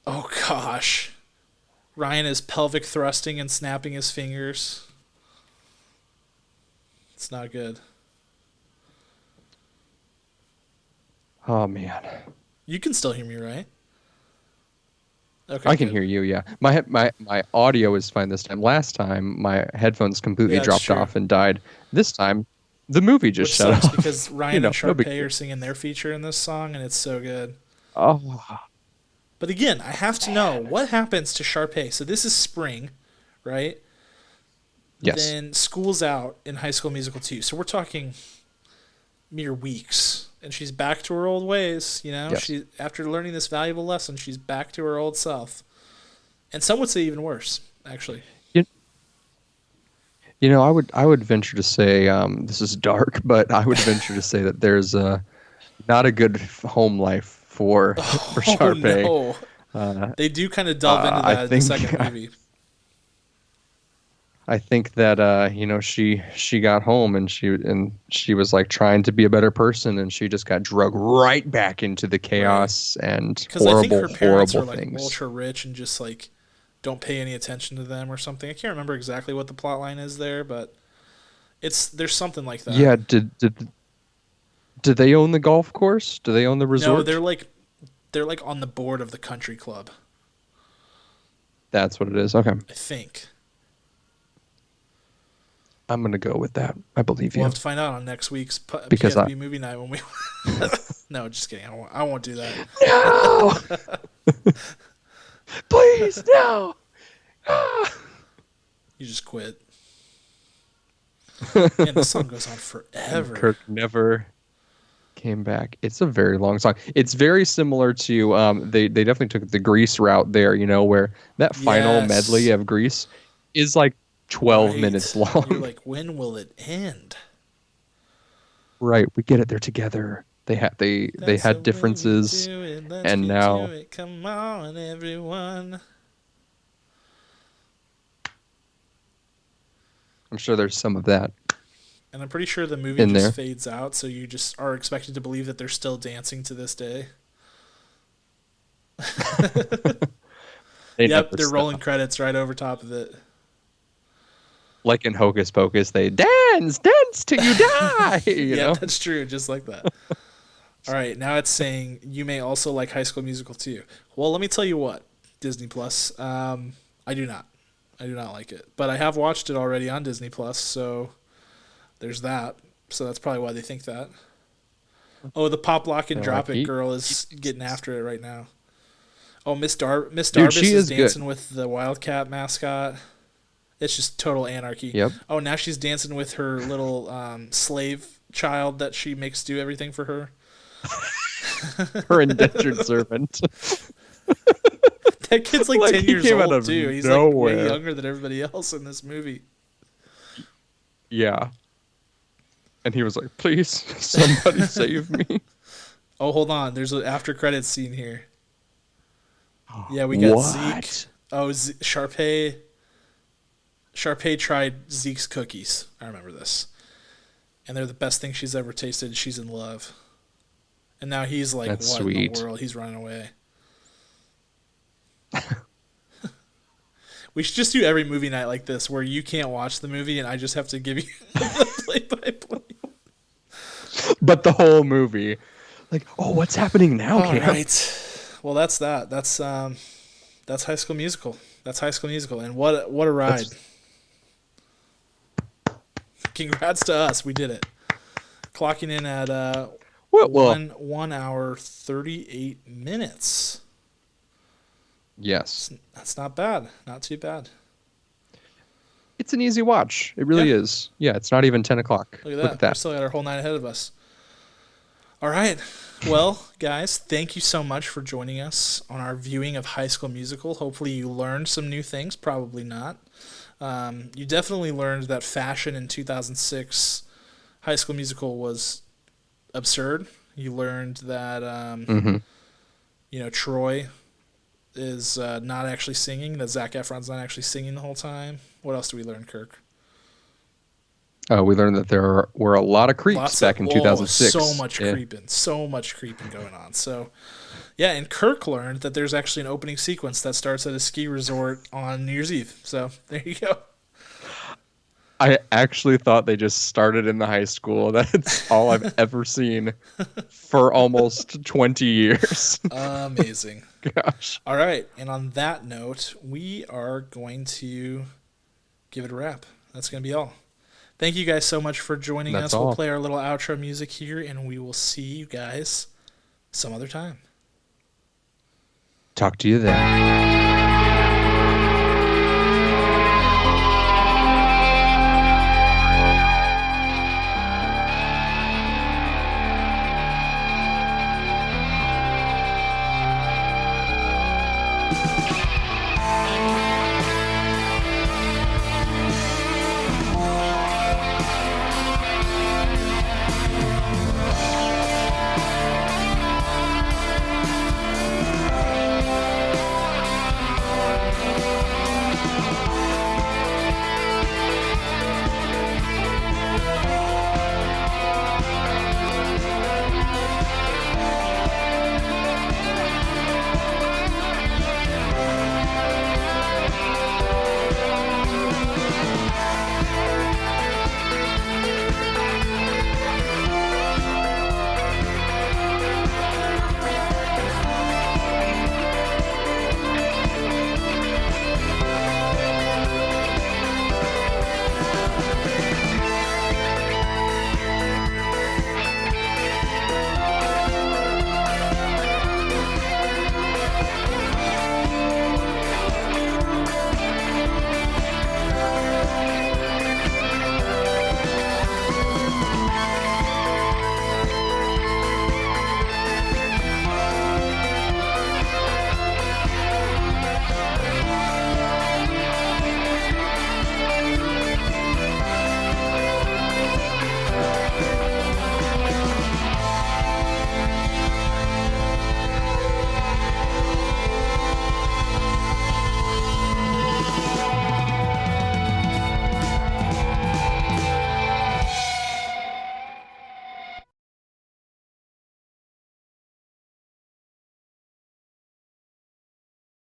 Oh gosh. Ryan is pelvic thrusting and snapping his fingers. It's not good. Oh man. You can still hear me, right? Okay, I can good. hear you. Yeah, my audio is fine this time. Last time, my headphones completely Yeah, that's dropped true. off and died. This time, the movie just Which shut sucks because off. Ryan and No big Sharpay deal. are singing their feature in this song, and it's so good. Oh But again, I have to know man. what happens to Sharpay. So this is spring, right? Yes. Then school's out in High School Musical 2. So we're talking mere weeks. And she's back to her old ways, you know? Yes. She after learning this valuable lesson, she's back to her old self. And some would say even worse, actually. You, I would venture to say this is dark, but I would venture to say that there's not a good home life for Oh Sharpay. no. Uh, They do kind of delve into I that in the think second movie. I think that she got home and she was like trying to be a better person, and she just got drugged right back into the Right. chaos and Because I think her parents horrible are like things. ultra rich and just like don't pay any attention to them or something. I can't remember exactly what the plot line is there, but there's something like that. Yeah, did they own the golf course? Do they own the No, resort? they're like on the board of the country club. That's what it is. Okay. I think. I'm gonna go with that. I believe We'll you have to find out on next week's because I PFB movie night when we. No, just kidding. I won't do that. no, please no. Ah. You just quit. Man, this song goes on And forever. Kirk never came back. It's a very long song. It's very similar to they definitely took the Grease route there, where that final medley Yes. of Grease is like 12 minutes Right. You're long. like, when will it end? Right, we get it. They're together. They That's the had way we differences, do it. Let's and get to now it. Come on, everyone. I'm sure there's some of that And I'm pretty sure the movie in just there. fades out, so you just are expected to believe that they're still dancing to this day. They Yep, never they're rolling stop. credits right over top of it. Like in Hocus Pocus, they dance till you die. Yep, that's true, just like that. All right, now it's saying you may also like High School Musical too. Well, let me tell you what, Disney Plus. I do not. I do not like it, but I have watched it already on Disney Plus, so there's that. So that's probably why they think that. Oh, the pop lock and They're like, drop it girl is getting after it right now. Oh, Miss dude, Darbus she is is good. dancing with the Wildcat mascot. It's just total anarchy. Yep. Oh, now she's dancing with her little slave child that she makes do everything for her. Her indentured servant. That kid's like, Like 10 he years came out old of too. He's like way nowhere. younger than everybody else in this movie. Yeah. And he was like, please, somebody save me. Oh, hold on. There's an after credits scene here. Yeah, we got Zeke. What? Oh, Sharpay. Sharpay tried Zeke's cookies. I remember this. And they're the best thing she's ever tasted. She's in love. And now he's like, That's what in sweet. the world? He's running away. We should just do every movie night like this where you can't watch the movie and I just have to give you the play-by-play. But the whole movie. Like, oh, what's happening now, All Cam? right. Well, that's that. That's High School Musical. That's High School Musical. And what a ride. That's, Congrats to us. We did it. Clocking in at well, 1 hour 38 minutes. yes. That's not bad. Not too bad. It's an easy watch. It really Yeah. is. Yeah, it's not even 10 o'clock. Look at Look that. at We that. still got our whole night ahead of us. All right. Well, guys, thank you so much for joining us on our viewing of High School Musical. Hopefully, you learned some new things. Probably not. You definitely learned that fashion in 2006 High School Musical was absurd. You learned that Hmm. Troy is not actually singing. That Zac Efron's not actually singing the whole time. What else do we learn, Kirk? We learned that there were a lot of creeps Lots back of in 2006. so much Yeah. creeping, so much creeping going on. So, yeah, and Kirk learned that there's actually an opening sequence that starts at a ski resort on New Year's Eve. So there you go. I actually thought they just started in the high school. That's all I've ever seen for almost 20 years. Amazing. Gosh. All right. And on that note, we are going to give it a wrap. That's going to be all. Thank you guys so much for joining us. We'll play our little outro music here, and we will see you guys some other time. Talk to you then.